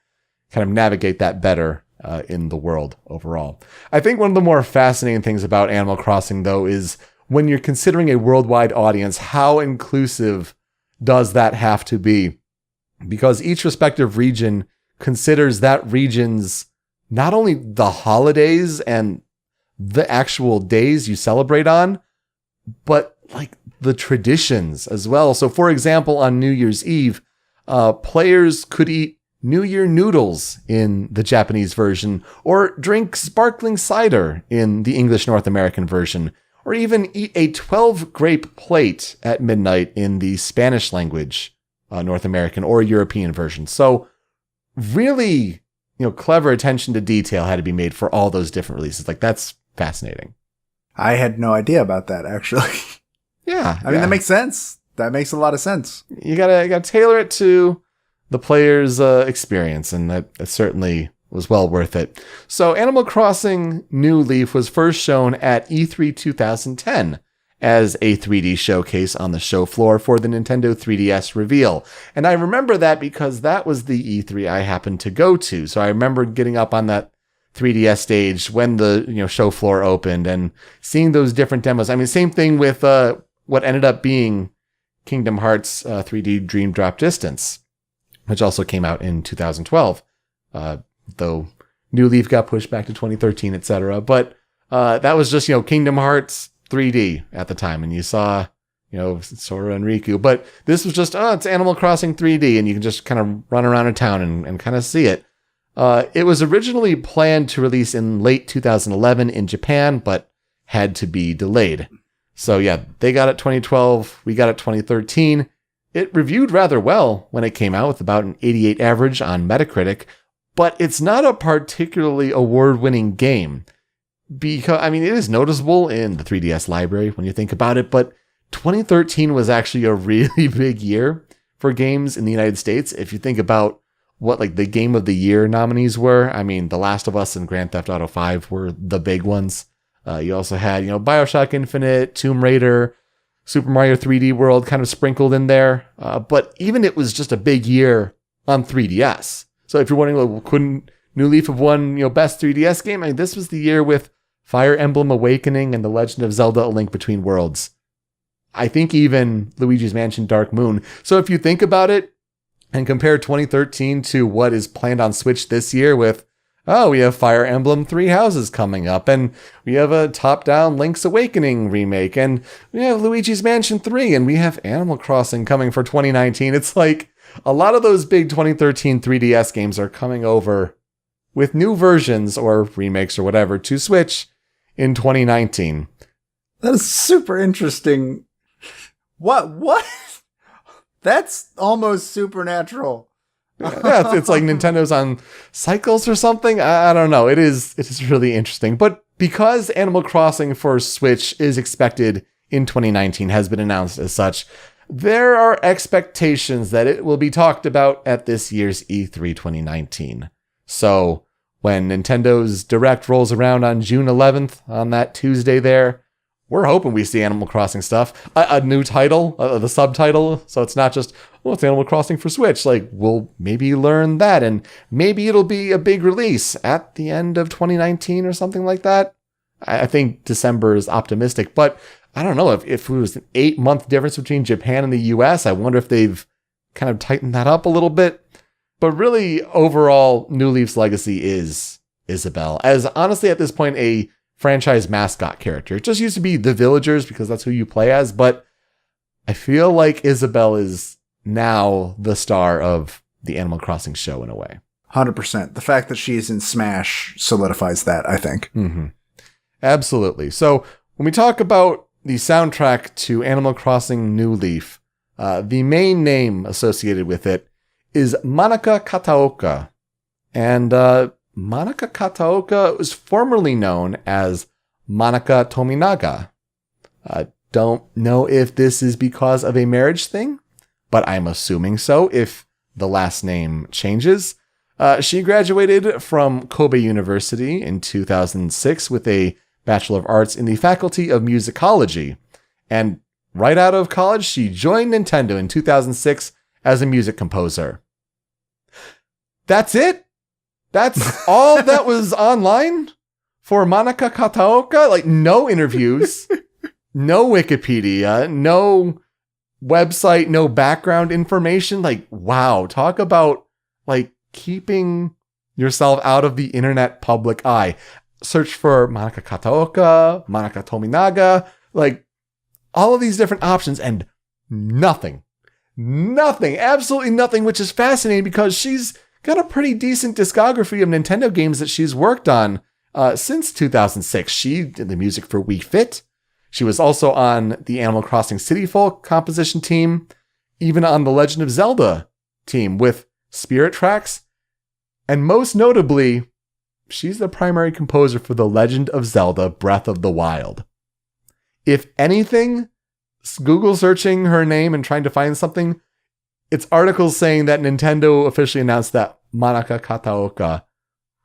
kind of navigate that better in the world overall. I think one of the more fascinating things about Animal Crossing, though, is when you're considering a worldwide audience, how inclusive does that have to be? Because each respective region considers that region's not only the holidays and the actual days you celebrate on, but like the traditions as well. So for example, on New Year's Eve, players could eat New Year noodles in the Japanese version, or drink sparkling cider in the English North American version, or even eat a 12 grape plate at midnight in the Spanish language North American or European version. So really, clever attention to detail had to be made for all those different releases. Like, that's fascinating. I had no idea about that, actually. Yeah. I mean, that makes sense. That makes a lot of sense. You gotta tailor it to the player's experience, and that certainly was well worth it. So Animal Crossing New Leaf was first shown at E3 2010 as a 3D showcase on the show floor for the Nintendo 3DS reveal. And I remember that because that was the E3 I happened to go to. So I remember getting up on that 3DS stage when the show floor opened and seeing those different demos. I mean, same thing with what ended up being Kingdom Hearts 3D Dream Drop Distance, which also came out in 2012, though New Leaf got pushed back to 2013, etc. But that was just, Kingdom Hearts 3D at the time, and you saw, Sora and Riku. But this was just, it's Animal Crossing 3D, and you can just kind of run around a town and kind of see it. It was originally planned to release in late 2011 in Japan, but had to be delayed. So yeah, they got it 2012, we got it 2013. It reviewed rather well when it came out, with about an 88 average on Metacritic, but it's not a particularly award-winning game. Because, I mean, it is noticeable in the 3DS library when you think about it, but 2013 was actually a really big year for games in the United States. If you think about what like the Game of the Year nominees were, I mean, The Last of Us and Grand Theft Auto 5 were the big ones. You also had, BioShock Infinite, Tomb Raider, Super Mario 3D World kind of sprinkled in there. But even it was just a big year on 3DS. So if you're wondering, well, couldn't New Leaf have won, best 3DS game? I mean, this was the year with Fire Emblem Awakening and The Legend of Zelda: A Link Between Worlds. I think even Luigi's Mansion Dark Moon. So if you think about it and compare 2013 to what is planned on Switch this year with, we have Fire Emblem Three Houses coming up, and we have a top-down Link's Awakening remake, and we have Luigi's Mansion 3, and we have Animal Crossing coming for 2019. It's like a lot of those big 2013 3DS games are coming over with new versions or remakes or whatever to Switch in 2019. That is super interesting. What? That's almost supernatural. Yeah, it's like Nintendo's on cycles or something. I don't know. It is really interesting. But because Animal Crossing for Switch is expected in 2019, has been announced as such, there are expectations that it will be talked about at this year's E3 2019. So when Nintendo's Direct rolls around on June 11th, on that Tuesday there, we're hoping we see Animal Crossing stuff. A new title, the subtitle, so it's not just, it's Animal Crossing for Switch. Like, we'll maybe learn that, and maybe it'll be a big release at the end of 2019 or something like that. I think December is optimistic, but I don't know. If it was an 8-month difference between Japan and the US, I wonder if they've kind of tightened that up a little bit. But really, overall, New Leaf's legacy is Isabelle, as honestly at this point a franchise mascot character. It just used to be the villagers because that's who you play as, but I feel like Isabelle is now the star of the Animal Crossing show in a way. 100%. The fact that she's in Smash solidifies that, I think. Mm-hmm. Absolutely. So when we talk about the soundtrack to Animal Crossing New Leaf, the main name associated with it is Manaka Kataoka. And Manaka Kataoka was formerly known as Manaka Tominaga. don't know if this is because of a marriage thing, but I'm assuming so if the last name changes. She graduated from Kobe University in 2006 with a Bachelor of Arts in the Faculty of Musicology. And right out of college, she joined Nintendo in 2006 as a music composer. That's it? That's all that was online for Manaka Kataoka? Like, no interviews, no Wikipedia, no website, no background information. Like, wow, talk about, like, keeping yourself out of the internet public eye. Search for Manaka Kataoka, Manaka Tominaga, like, all of these different options, and nothing, absolutely nothing, which is fascinating because she's got a pretty decent discography of Nintendo games that she's worked on since 2006. She did the music for Wii Fit. She was also on the Animal Crossing City Folk composition team, even on the Legend of Zelda team with Spirit Tracks. And most notably, she's the primary composer for The Legend of Zelda Breath of the Wild. If anything, Google searching her name and trying to find something, it's articles saying that Nintendo officially announced that Manaka Kataoka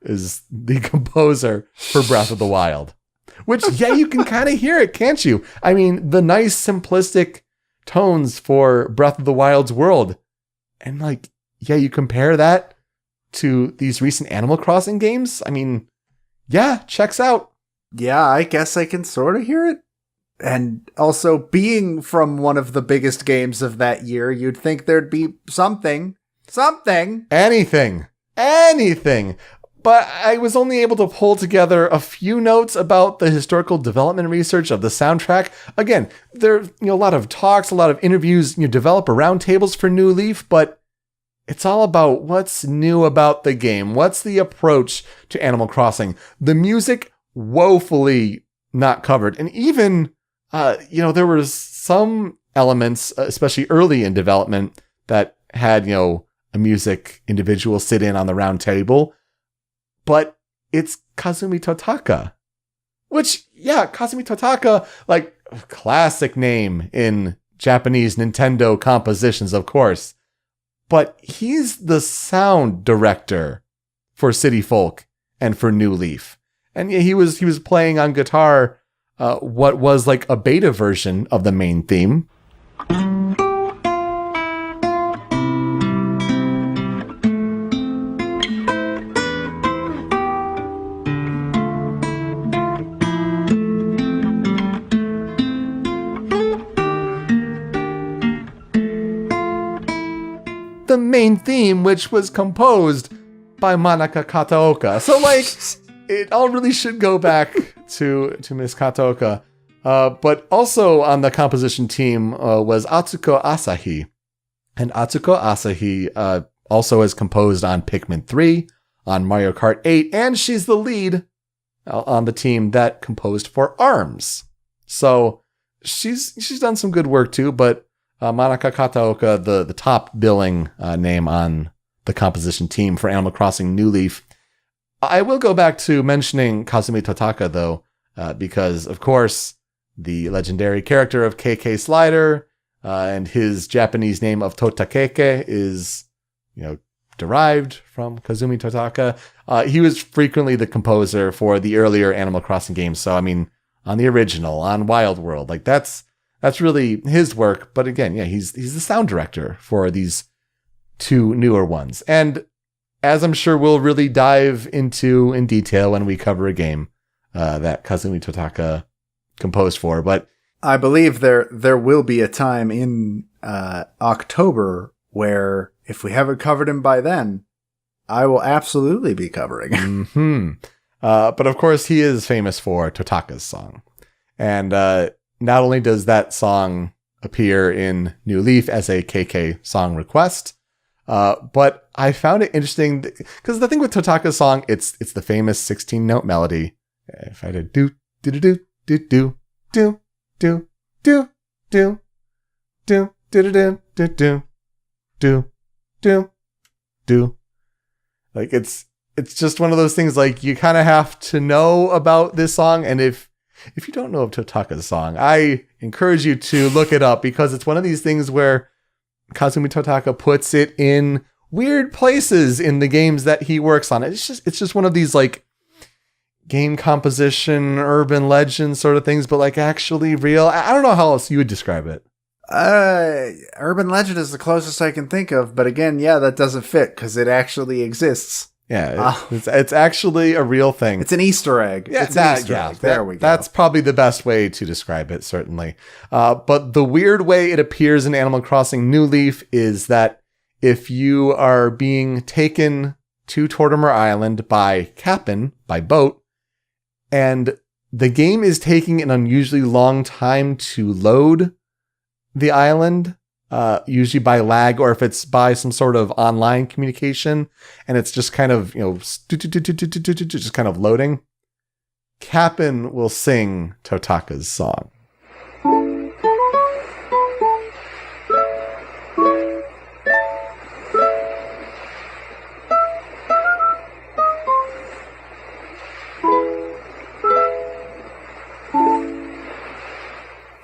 is the composer for Breath of the Wild. Which, yeah, you can kind of hear it, can't you? I mean, the nice, simplistic tones for Breath of the Wild's world. And, like, yeah, you compare that to these recent Animal Crossing games. I mean, yeah, checks out. Yeah, I guess I can sort of hear it. And also, being from one of the biggest games of that year, you'd think there'd be something. Anything. But I was only able to pull together a few notes about the historical development research of the soundtrack. Again, there are a lot of talks, a lot of interviews, developer roundtables for New Leaf, but it's all about what's new about the game. What's the approach to Animal Crossing? The music, woefully not covered. And even, there was some elements, especially early in development, that had, a music individual sit in on the round table. But it's Kazumi Totaka. Which, yeah, Kazumi Totaka, like, classic name in Japanese Nintendo compositions, of course. But he's the sound director for City Folk and for New Leaf. And yeah, he was playing on guitar what was like a beta version of the main theme. The main theme, which was composed by Manaka Kataoka. So, like, it all really should go back to Miss Kataoka. But also on the composition team was Atsuko Asahi. And Atsuko Asahi also has composed on Pikmin 3, on Mario Kart 8, and she's the lead on the team that composed for ARMS. So she's done some good work too, but Manaka Kataoka, the top billing name on the composition team for Animal Crossing New Leaf. I will go back to mentioning Kazumi Totaka, though, because, of course, the legendary character of KK Slider and his Japanese name of Totakeke is, derived from Kazumi Totaka. He was frequently the composer for the earlier Animal Crossing games. So, I mean, on the original, on Wild World, like that's really his work. But again, yeah, he's the sound director for these two newer ones. And as I'm sure we'll really dive into in detail when we cover a game that Kazumi Totaka composed for. But I believe there will be a time in October where, if we haven't covered him by then, I will absolutely be covering him. Mm-hmm. But of course, he is famous for Totaka's song. And not only does that song appear in New Leaf as a KK song request, but I found it interesting because the thing with Totaka's song, it's the famous 16-note melody. If I did do do do do do do do do do do do do do do do do do, like it's just one of those things, like you kind of have to know about this song, and if If you don't know of Totaka's song, I encourage you to look it up because it's one of these things where Kazumi Totaka puts it in weird places in the games that he works on. It's just one of these like game composition, urban legend sort of things, but like actually real. I don't know how else you would describe it. Urban legend is the closest I can think of, but again, yeah, that doesn't fit because it actually exists. Yeah, it's actually a real thing. It's an Easter egg. Yeah, it's an Easter egg. There we go. That's probably the best way to describe it, certainly. But the weird way it appears in Animal Crossing New Leaf is that if you are being taken to Tortimer Island by Cap'n, by boat, and the game is taking an unusually long time to load the island, usually by lag, or if it's by some sort of online communication, and it's just kind of, just kind of loading, Cap'n will sing Totaka's song.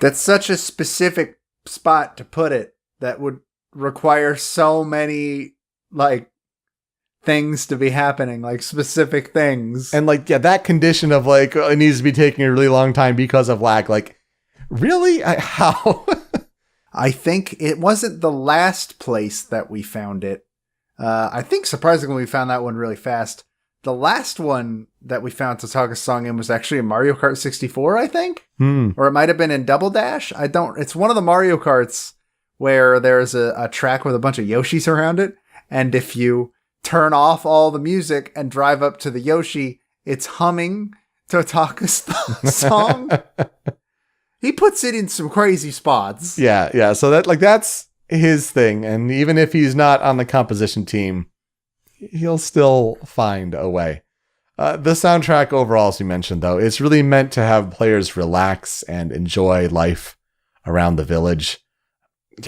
That's such a specific spot to put it that would require so many like things to be happening, like specific things. And like, yeah, that condition of like, it needs to be taking a really long time because of lag. Like, really? How? I think it wasn't the last place that we found it. I think surprisingly we found that one really fast. The last one that we found Totaka's song in was actually in Mario Kart 64, I think. Or it might have been in Double Dash. It's one of the Mario Karts where there's a track with a bunch of Yoshis around it. And if you turn off all the music and drive up to the Yoshi, it's humming Totaka's song. He puts it in some crazy spots. Yeah. So that's his thing. And even if he's not on the composition team, he'll still find a way. The soundtrack overall, as you mentioned, though, it's really meant to have players relax and enjoy life around the village.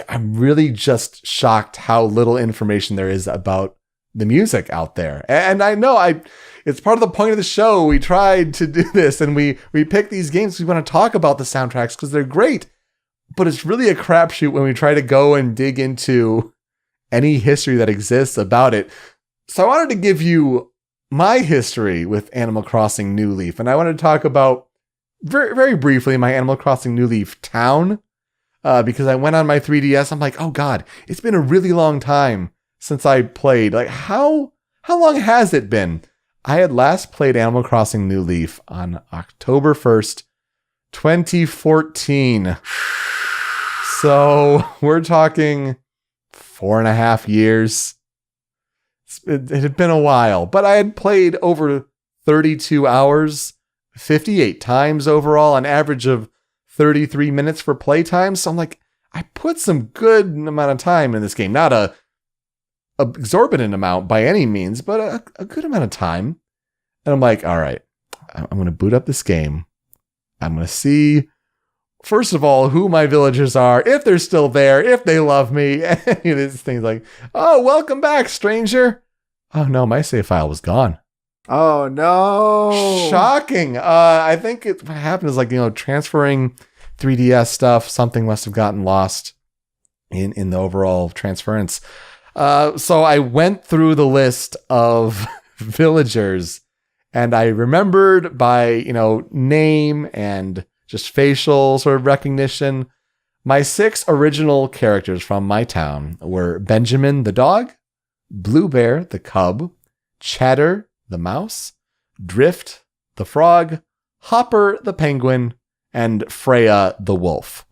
I'm really just shocked how little information there is about the music out there. And I know it's part of the point of the show. We tried to do this, and we pick these games. We want to talk about the soundtracks because they're great, but it's really a crapshoot when we try to go and dig into any history that exists about it. So I wanted to give you my history with Animal Crossing New Leaf, and I wanted to talk about very, very briefly my Animal Crossing New Leaf town, because I went on my 3DS. I'm like, oh God, it's been a really long time since I played. Like, how long has it been? I had last played Animal Crossing New Leaf on October 1st, 2014. So we're talking 4.5 years. It had been a while, but I had played over 32 hours, 58 times overall, an average of 33 minutes for playtime. So I'm like, I put some good amount of time in this game. Not a exorbitant amount by any means, but a good amount of time. And I'm like, all right, I'm going to boot up this game. I'm going to see, first of all, who my villagers are, if they're still there, if they love me. And these things like, oh, welcome back, stranger. Oh no, my save file was gone. Oh no. Shocking. I think what happened is transferring 3DS stuff, something must have gotten lost in the overall transference. So I went through the list of villagers, and I remembered by, name and just facial sort of recognition. My 6 original characters from my town were Benjamin the dog, Blue Bear the cub, Chatter the mouse, Drift the frog, Hopper the penguin, and Freya the wolf.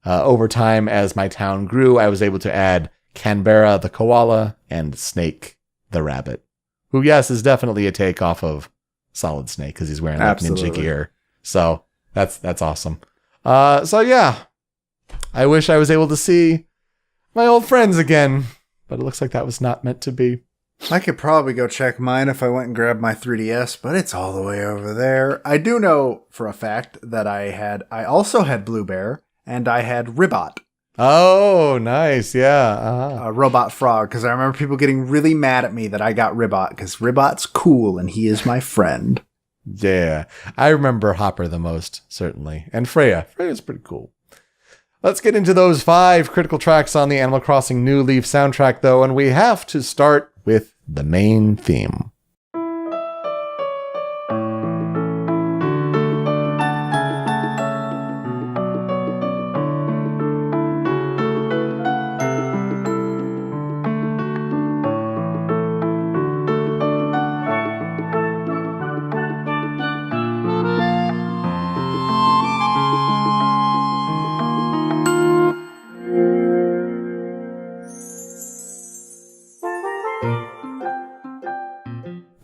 Over time, as my town grew, I was able to add Canberra the koala and Snake the rabbit, who, yes, is definitely a takeoff of Solid Snake because he's wearing ninja gear. So that's awesome. So yeah, I wish I was able to see my old friends again, but it looks like that was not meant to be. I could probably go check mine if I went and grabbed my 3DS, but it's all the way over there. I do know for a fact that I also had Blue Bear, and I had Ribbot. Oh, nice. Yeah. A robot frog, because I remember people getting really mad at me that I got Ribbot, because Ribbot's cool and he is my friend. Yeah, I remember Hopper the most, certainly. And Freya. Freya's pretty cool. Let's get into those 5 critical tracks on the Animal Crossing New Leaf soundtrack, though, and we have to start with the main theme.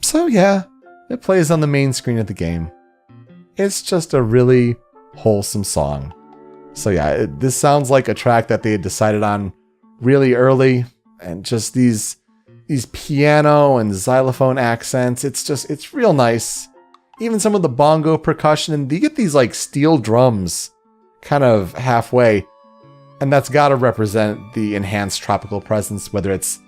So yeah, it plays on the main screen of the game. It's just a really wholesome song. So yeah, this sounds like a track that they had decided on really early, and just these piano and xylophone accents, it's real nice. Even some of the bongo percussion, and you get these like steel drums kind of halfway, and that's got to represent the enhanced tropical presence, whether it's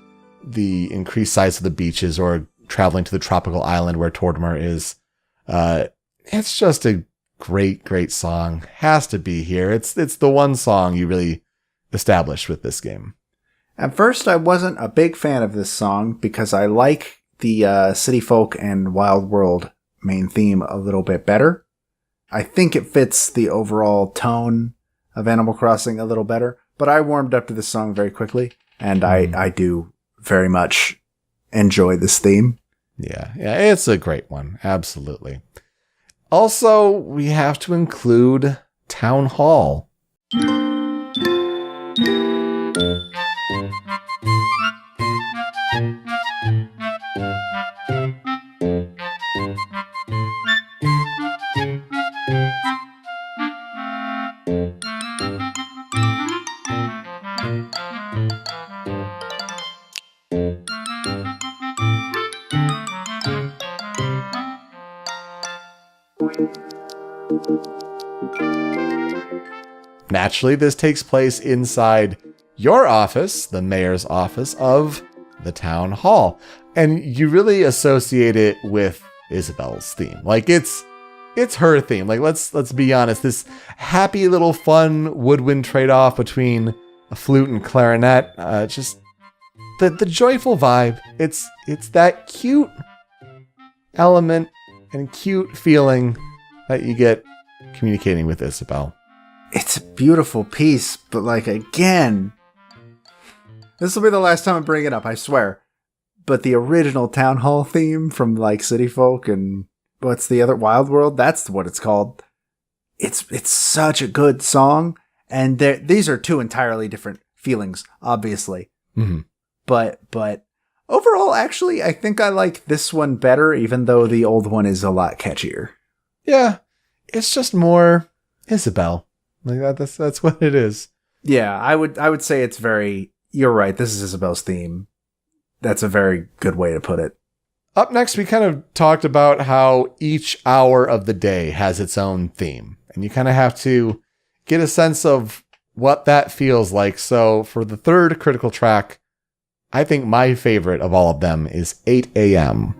the increased size of the beaches or traveling to the tropical island where Tortimer is. It's just a great song. Has to be here. It's the one song you really established with this game. At first, I wasn't a big fan of this song because I like the City Folk and Wild World main theme a little bit better. I think it fits the overall tone of Animal Crossing a little better, but I warmed up to this song very quickly, and I do very much enjoy this theme. Yeah, it's a great one. Absolutely. Also, we have to include Town Hall. Naturally, this takes place inside your office, the mayor's office of the town hall. And you really associate it with Isabel's theme. Like it's her theme. Like let's be honest, this happy little fun woodwind trade-off between a flute and clarinet, just the joyful vibe. It's that cute element and cute feeling that you get communicating with Isabel. It's a beautiful piece, but like, again, this will be the last time I bring it up, I swear. But the original Town Hall theme from like City Folk and what's the other, Wild World? That's what it's called. It's such a good song. And these are 2 entirely different feelings, obviously. Mm-hmm. But overall, actually, I think I like this one better, even though the old one is a lot catchier. Yeah, it's just more Isabel. Like that's what it is. Yeah, I would say it's very, you're right, this is Isabel's theme. That's a very good way to put it. Up next, we kind of talked about how each hour of the day has its own theme. And you kind of have to get a sense of what that feels like. So for the 3rd critical track, I think my favorite of all of them is 8 a.m.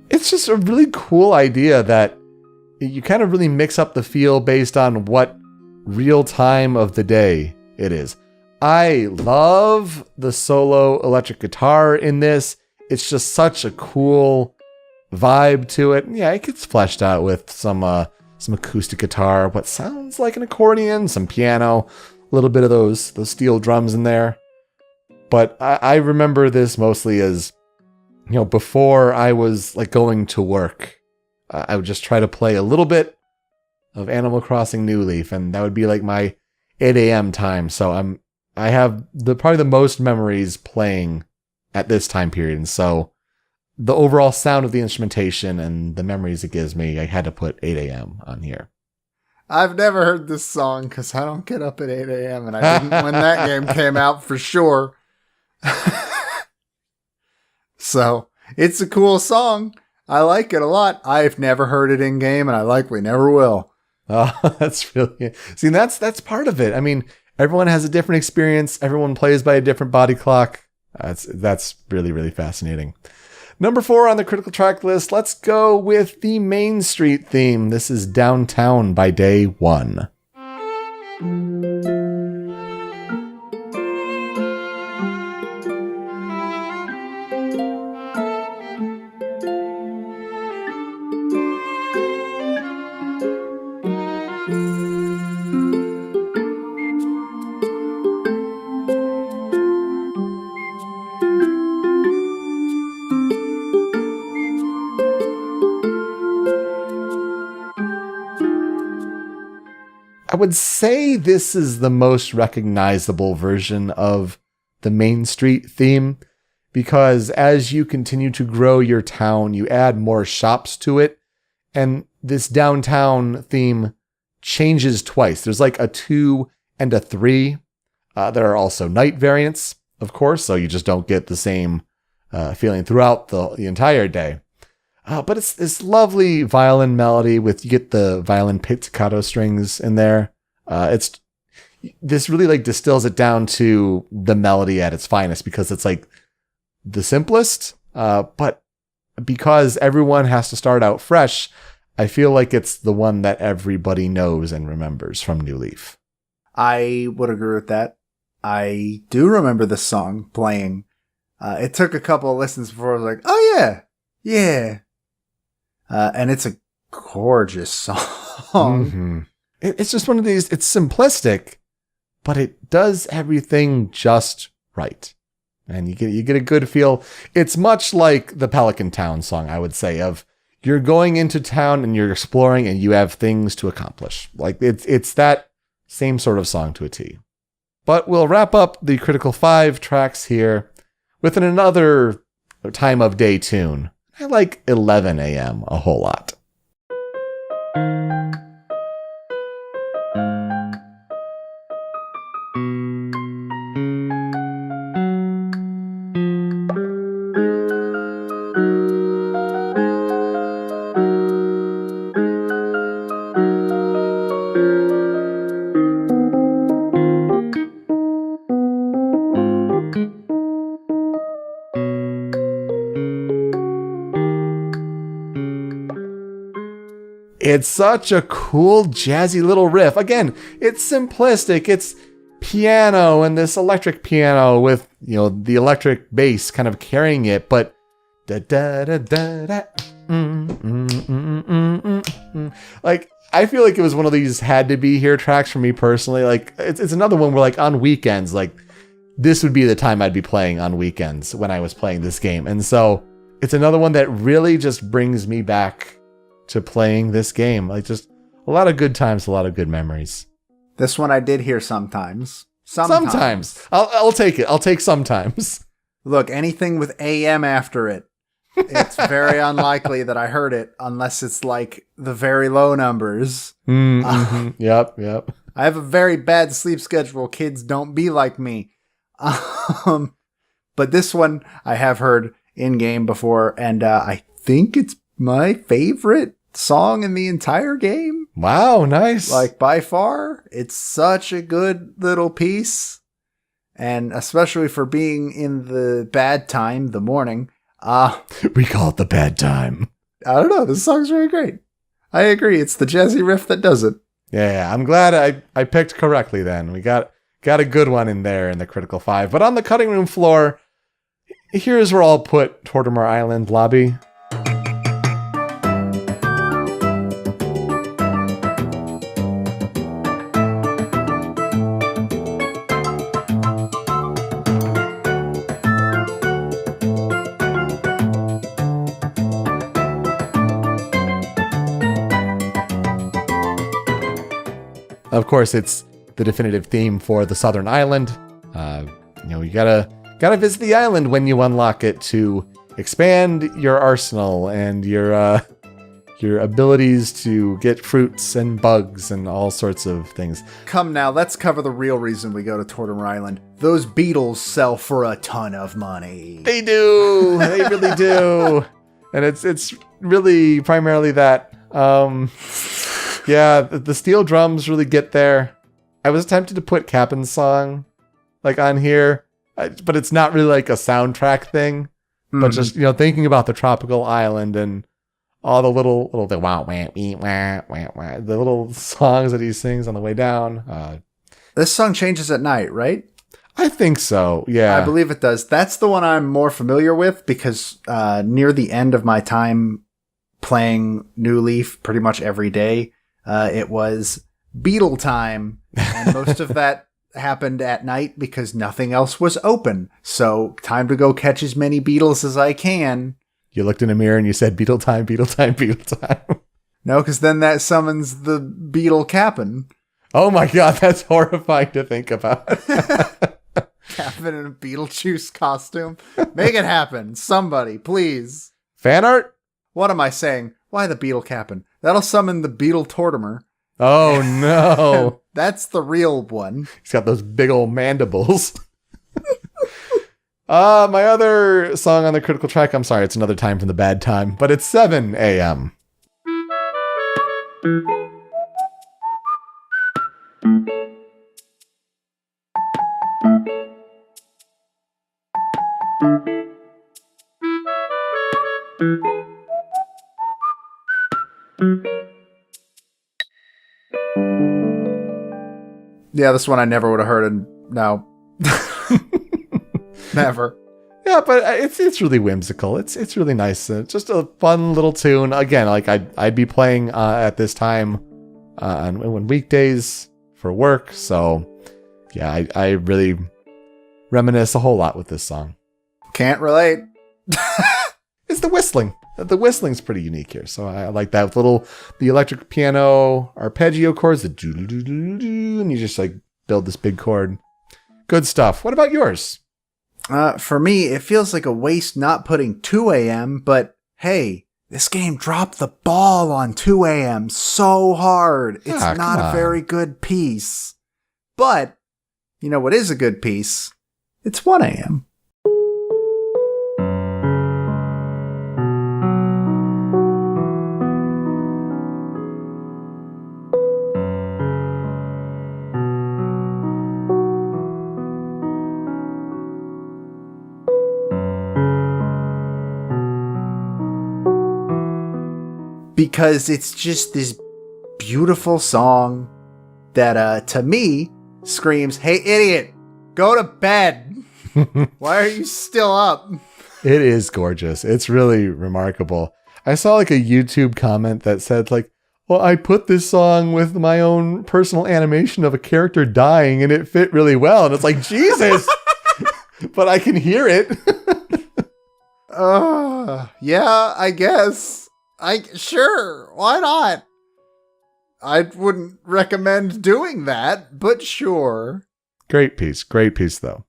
It's just a really cool idea that you kind of really mix up the feel based on what real time of the day it is. I love the solo electric guitar in this. It's just such a cool vibe to it. Yeah, it gets fleshed out with some acoustic guitar, what sounds like an accordion, some piano, a little bit of those steel drums in there. But I remember this mostly as, before I was like going to work, I would just try to play a little bit of Animal Crossing New Leaf, and that would be like my 8 a.m. time. So I have probably the most memories playing at this time period, and so the overall sound of the instrumentation and the memories it gives me, I had to put 8 a.m. on here. I've never heard this song because I don't get up at 8 a.m. and I didn't when that game came out for sure. So it's a cool song. I like it a lot. I've never heard it in game and I likely never will. Oh, that's really... See, that's part of it. I mean, everyone has a different experience. Everyone plays by a different body clock. That's really, really fascinating. Number 4 on the critical track list, let's go with the Main Street theme. This is Downtown by Day 1. I would say this is the most recognizable version of the Main Street theme, because as you continue to grow your town, you add more shops to it, and this downtown theme changes twice. There's like a 2 and a 3. There are also night variants, of course, so you just don't get the same feeling throughout the entire day. But it's this lovely violin melody you get the violin pizzicato strings in there. This really like distills it down to the melody at its finest, because it's like the simplest, but because everyone has to start out fresh, I feel like it's the one that everybody knows and remembers from New Leaf. I would agree with that. I do remember this song playing. It took a couple of listens before I was like, oh yeah, yeah. And it's a gorgeous song. Mm-hmm. It's just one of these, it's simplistic, but it does everything just right. And you get a good feel. It's much like the Pelican Town song, I would say, of you're going into town and you're exploring and you have things to accomplish. Like it's that same sort of song to a T. But we'll wrap up the Critical 5 tracks here with another time of day tune. I like 11 a.m. a whole lot. It's such a cool, jazzy little riff. Again, it's simplistic. It's piano and this electric piano with, the electric bass kind of carrying it, but like, I feel like it was one of these had to be here tracks for me personally. Like, it's another one where, like, on weekends, like, this would be the time I'd be playing on weekends when I was playing this game. And so it's another one that really just brings me back to playing this game. Like, just a lot of good times, a lot of good memories. This one I did hear sometimes. Sometimes. I'll take it. I'll take sometimes. Look, anything with AM after it, it's very unlikely that I heard it unless it's like the very low numbers. Mm-hmm. Yep. I have a very bad sleep schedule. Kids, don't be like me. But this one I have heard in game before, and I think it's my favorite song in the entire game. Wow, nice. Like, by far. It's such a good little piece. And especially for being in the bad time, the morning. We call it the bad time. I don't know. This song's really great. I agree. It's the jazzy riff that does it. Yeah, I'm glad I picked correctly then. We got a good one in there in the Critical 5. But on the cutting room floor, here's where I'll put Tortimer Island Lobby. Of course, it's the definitive theme for the Southern Island. You gotta visit the island when you unlock it to expand your arsenal and your abilities to get fruits and bugs and all sorts of things. Come now, let's cover the real reason we go to Tortimer Island. Those beetles sell for a ton of money. They do. They really do. And it's really primarily that. Yeah, the steel drums really get there. I was tempted to put Cappen's song like on here, but it's not really like a soundtrack thing. But just, thinking about the tropical island and all the little the wow, wah, wee, wah, wah, wah, the little songs that he sings on the way down. This song changes at night, right? I think so, yeah. I believe it does. That's the one I'm more familiar with because near the end of my time playing New Leaf pretty much every day, it was Beetle time, and most of that happened at night because nothing else was open. So time to go catch as many beetles as I can. You looked in a mirror and you said, Beetle time, Beetle time, Beetle time. No, because then that summons the beetle Cap'n. Oh my god, that's horrifying to think about. Cap'n in a Beetlejuice costume. Make it happen. Somebody, please. Fan art? What am I saying? Why the beetle Cap'n? That'll summon the beetle Tortimer. Oh no. That's the real one. He's got those big old mandibles. My other song on the critical track, I'm sorry, it's another time from the bad time, but it's 7 a.m. Yeah, this one I never would have heard, and no. Never. Yeah, but it's really whimsical. It's really nice. Just a fun little tune. Again, like I'd be playing at this time on weekdays for work. So yeah, I really reminisce a whole lot with this song. Can't relate. It's the whistling. The whistling's pretty unique here. So I like that the electric piano arpeggio chords, the doo-doo-doo-doo-doo, and you just like build this big chord. Good stuff. What about yours? For me, it feels like a waste not putting 2 a.m., but hey, this game dropped the ball on 2 a.m. so hard. It's not a very good piece. But, you know what is a good piece? It's 1 a.m. Because it's just this beautiful song that, to me, screams, "Hey, idiot, go to bed. Why are you still up?" It is gorgeous. It's really remarkable. I saw like a YouTube comment that said like, well, I put this song with my own personal animation of a character dying and it fit really well. And it's like, Jesus, but I can hear it. Yeah, I guess. Sure, why not? I wouldn't recommend doing that, but sure. Great piece though.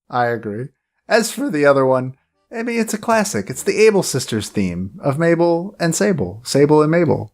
I agree. As for the other one, I mean, it's a classic. It's the Able Sisters theme of Mabel and Sable. Sable and Mabel.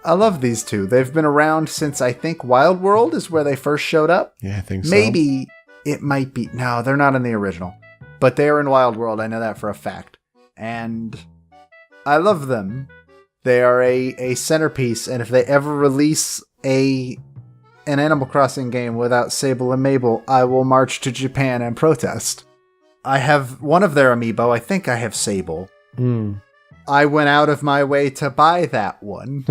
I love these two. They've been around since I think Wild World is where they first showed up. Yeah, I think so. Maybe it might be. No, they're not in the original. But they are in Wild World. I know that for a fact. And I love them. They are a centerpiece. And if they ever release an Animal Crossing game without Sable and Mabel, I will march to Japan and protest. I have one of their amiibo. I think I have Sable. I went out of my way to buy that one.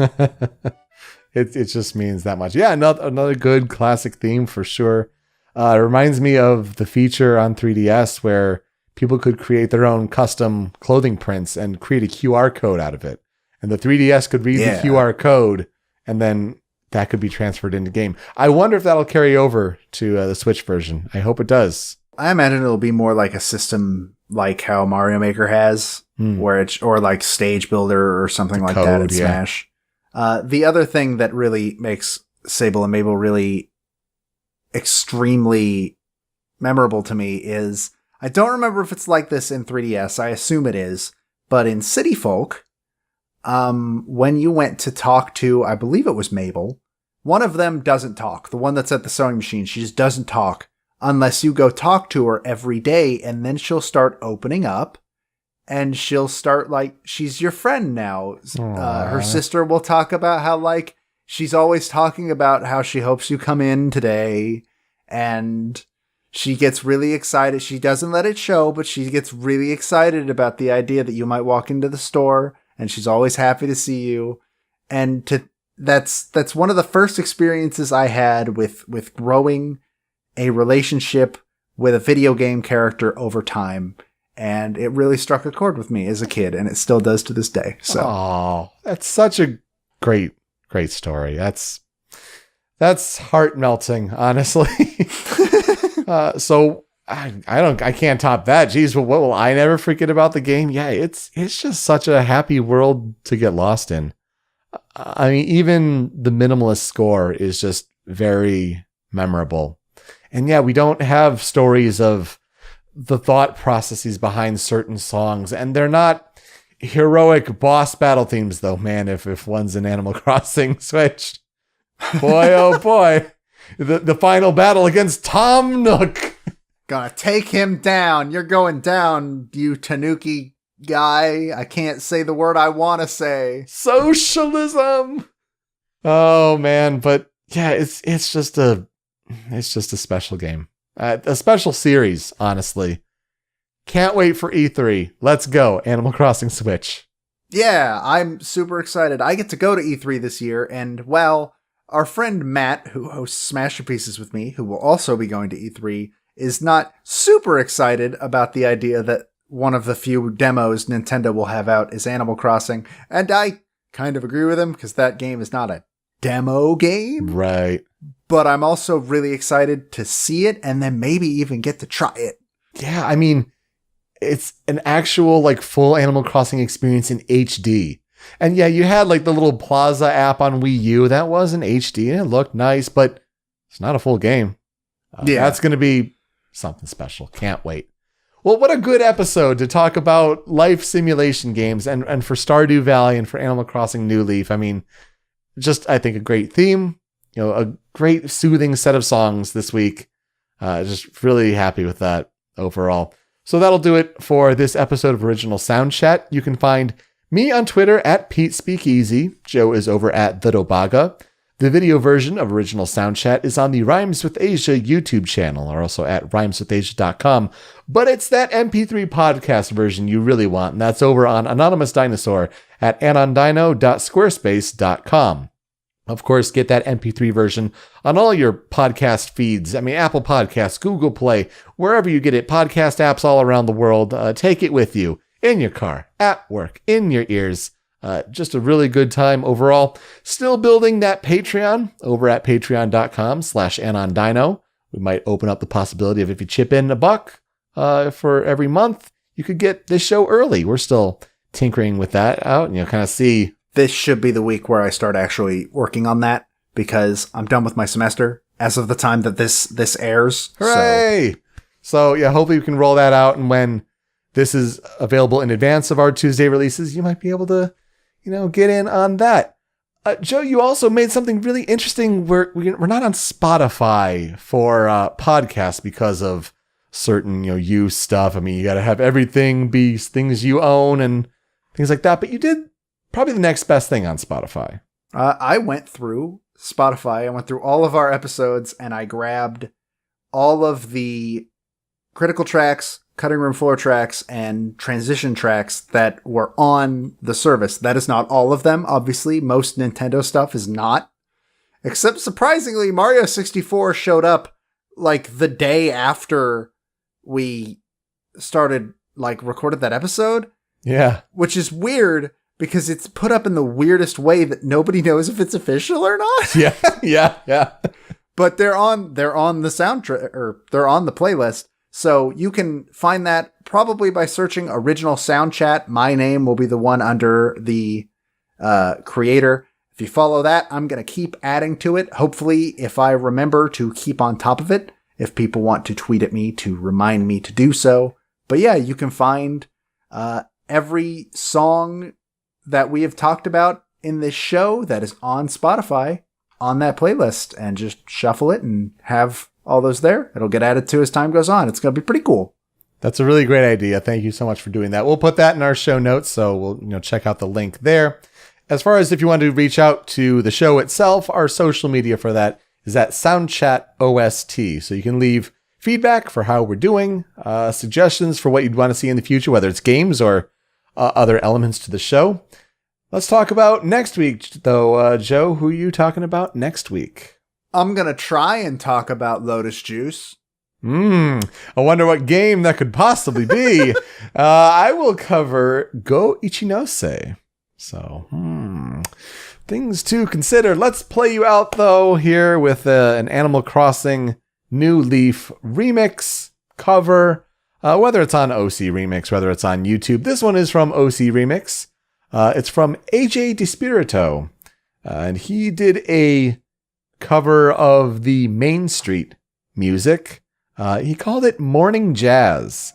It just means that much. Yeah, another good classic theme for sure. It reminds me of the feature on 3DS where people could create their own custom clothing prints and create a QR code out of it. And the 3DS could read the QR code and then that could be transferred into game. I wonder if that'll carry over to the Switch version. I hope it does. I imagine it'll be more like a system like how Mario Maker has, where it's, or like Stage Builder or something like that in Smash. The other thing that really makes Sable and Mabel really extremely memorable to me is, I don't remember if it's like this in 3DS, I assume it is, but in City Folk, when you went to talk to, I believe it was Mabel, one of them doesn't talk. The one that's at the sewing machine, she just doesn't talk unless you go talk to her every day, and then she'll start opening up, and she'll start, like, she's your friend now. Her sister will talk about how, like, she's always talking about how she hopes you come in today, and she gets really excited. She doesn't let it show, but she gets really excited about the idea that you might walk into the store, and she's always happy to see you. And that's one of the first experiences I had with growing a relationship with a video game character over time. And it really struck a chord with me as a kid, and it still does to this day. So, oh, that's such a great story. That's heart melting, honestly. So I can't top that. Jeez, what will I never forget about the game? Yeah, it's just such a happy world to get lost in. I mean, even the minimalist score is just very memorable. And yeah, we don't have stories of the thought processes behind certain songs, and they're not heroic boss battle themes, though. Man, if one's in Animal Crossing Switch, boy, oh boy, the final battle against Tom Nook. Gonna take him down. You're going down, you Tanuki guy. I can't say the word I want to say. Socialism. Oh man, but yeah, it's just a special game. A special series, honestly. Can't wait for E3. Let's go, Animal Crossing Switch. Yeah, I'm super excited. I get to go to E3 this year, and well, our friend Matt, who hosts Smasher Pieces with me, who will also be going to E3, is not super excited about the idea that one of the few demos Nintendo will have out is Animal Crossing, and I kind of agree with him, because that game is not a demo game. Right. But I'm also really excited to see it and then maybe even get to try it. Yeah, I mean, it's an actual, like, full Animal Crossing experience in HD. And yeah, you had, like, the little Plaza app on Wii U. That was in HD, and it looked nice, but it's not a full game. That's going to be something special. Can't wait. Well, what a good episode to talk about life simulation games, and for Stardew Valley and for Animal Crossing New Leaf. I mean, just, I think, a great theme. You know, a great soothing set of songs this week. Just really happy with that overall. So that'll do it for this episode of Original Soundchat. You can find me on Twitter at PeteSpeakEasy. Joe is over at The Dobaga. The video version of Original Soundchat is on the Rhymes with Asia YouTube channel, or also at rhymeswithasia.com. But it's that MP3 podcast version you really want, and that's over on Anonymous Dinosaur at anondino.squarespace.com. Of course, get that MP3 version on all your podcast feeds. I mean, Apple Podcasts, Google Play, wherever you get it, podcast apps all around the world. Take it with you in your car, at work, in your ears. Just a really good time overall. Still building that Patreon over at patreon.com/anondino. We might open up the possibility of, if you chip in $1 for every month, you could get this show early. We're still tinkering with that out, and kind of see. This should be the week where I start actually working on that, because I'm done with my semester as of the time that this airs. Hooray! So yeah, hopefully we can roll that out, and when this is available in advance of our Tuesday releases, you might be able to, get in on that. Joe, you also made something really interesting. We're not on Spotify for podcasts because of certain use stuff. I mean, you got to have everything be things you own and things like that. But you did probably the next best thing on Spotify. I went through Spotify. I went through all of our episodes, and I grabbed all of the critical tracks, cutting room floor tracks, and transition tracks that were on the service. That is not all of them, obviously. Most Nintendo stuff is not. Except, surprisingly, Mario 64 showed up, like, the day after we started, recorded that episode. Yeah. Which is weird, because it's put up in the weirdest way that nobody knows if it's official or not. Yeah. But they're on the soundtrack, or they're on the playlist. So you can find that probably by searching original Soundchat. My name will be the one under the creator. If you follow that, I'm going to keep adding to it. Hopefully, if I remember to keep on top of it, if people want to tweet at me to remind me to do so. But yeah, you can find every song that we have talked about in this show that is on Spotify on that playlist, and just shuffle it and have all those there. It'll get added to as time goes on. It's going to be pretty cool. That's a really great idea. Thank you so much for doing that. We'll put that in our show notes, so we'll check out the link there. As far as if you want to reach out to the show itself, our social media for that is at Soundchat OST. So you can leave feedback for how we're doing, suggestions for what you'd want to see in the future, whether it's games or other elements to the show. Let's talk about next week, though. Joe, who are you talking about next week? I'm going to try and talk about Lotus Juice. I wonder what game that could possibly be. I will cover Go Ichinose. So, things to consider. Let's play you out, though, here with an Animal Crossing New Leaf remix cover. Whether it's on OC Remix, whether it's on YouTube. This one is from OC Remix. It's from AJ DeSpirito. And he did a cover of the Main Street music. He called it Morning Jazz.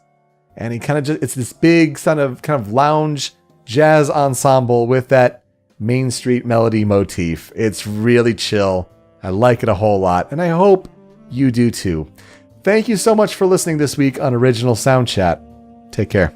And he it's this big kind of lounge jazz ensemble with that Main Street melody motif. It's really chill. I like it a whole lot, and I hope you do too. Thank you so much for listening this week on Original Sound Chat. Take care.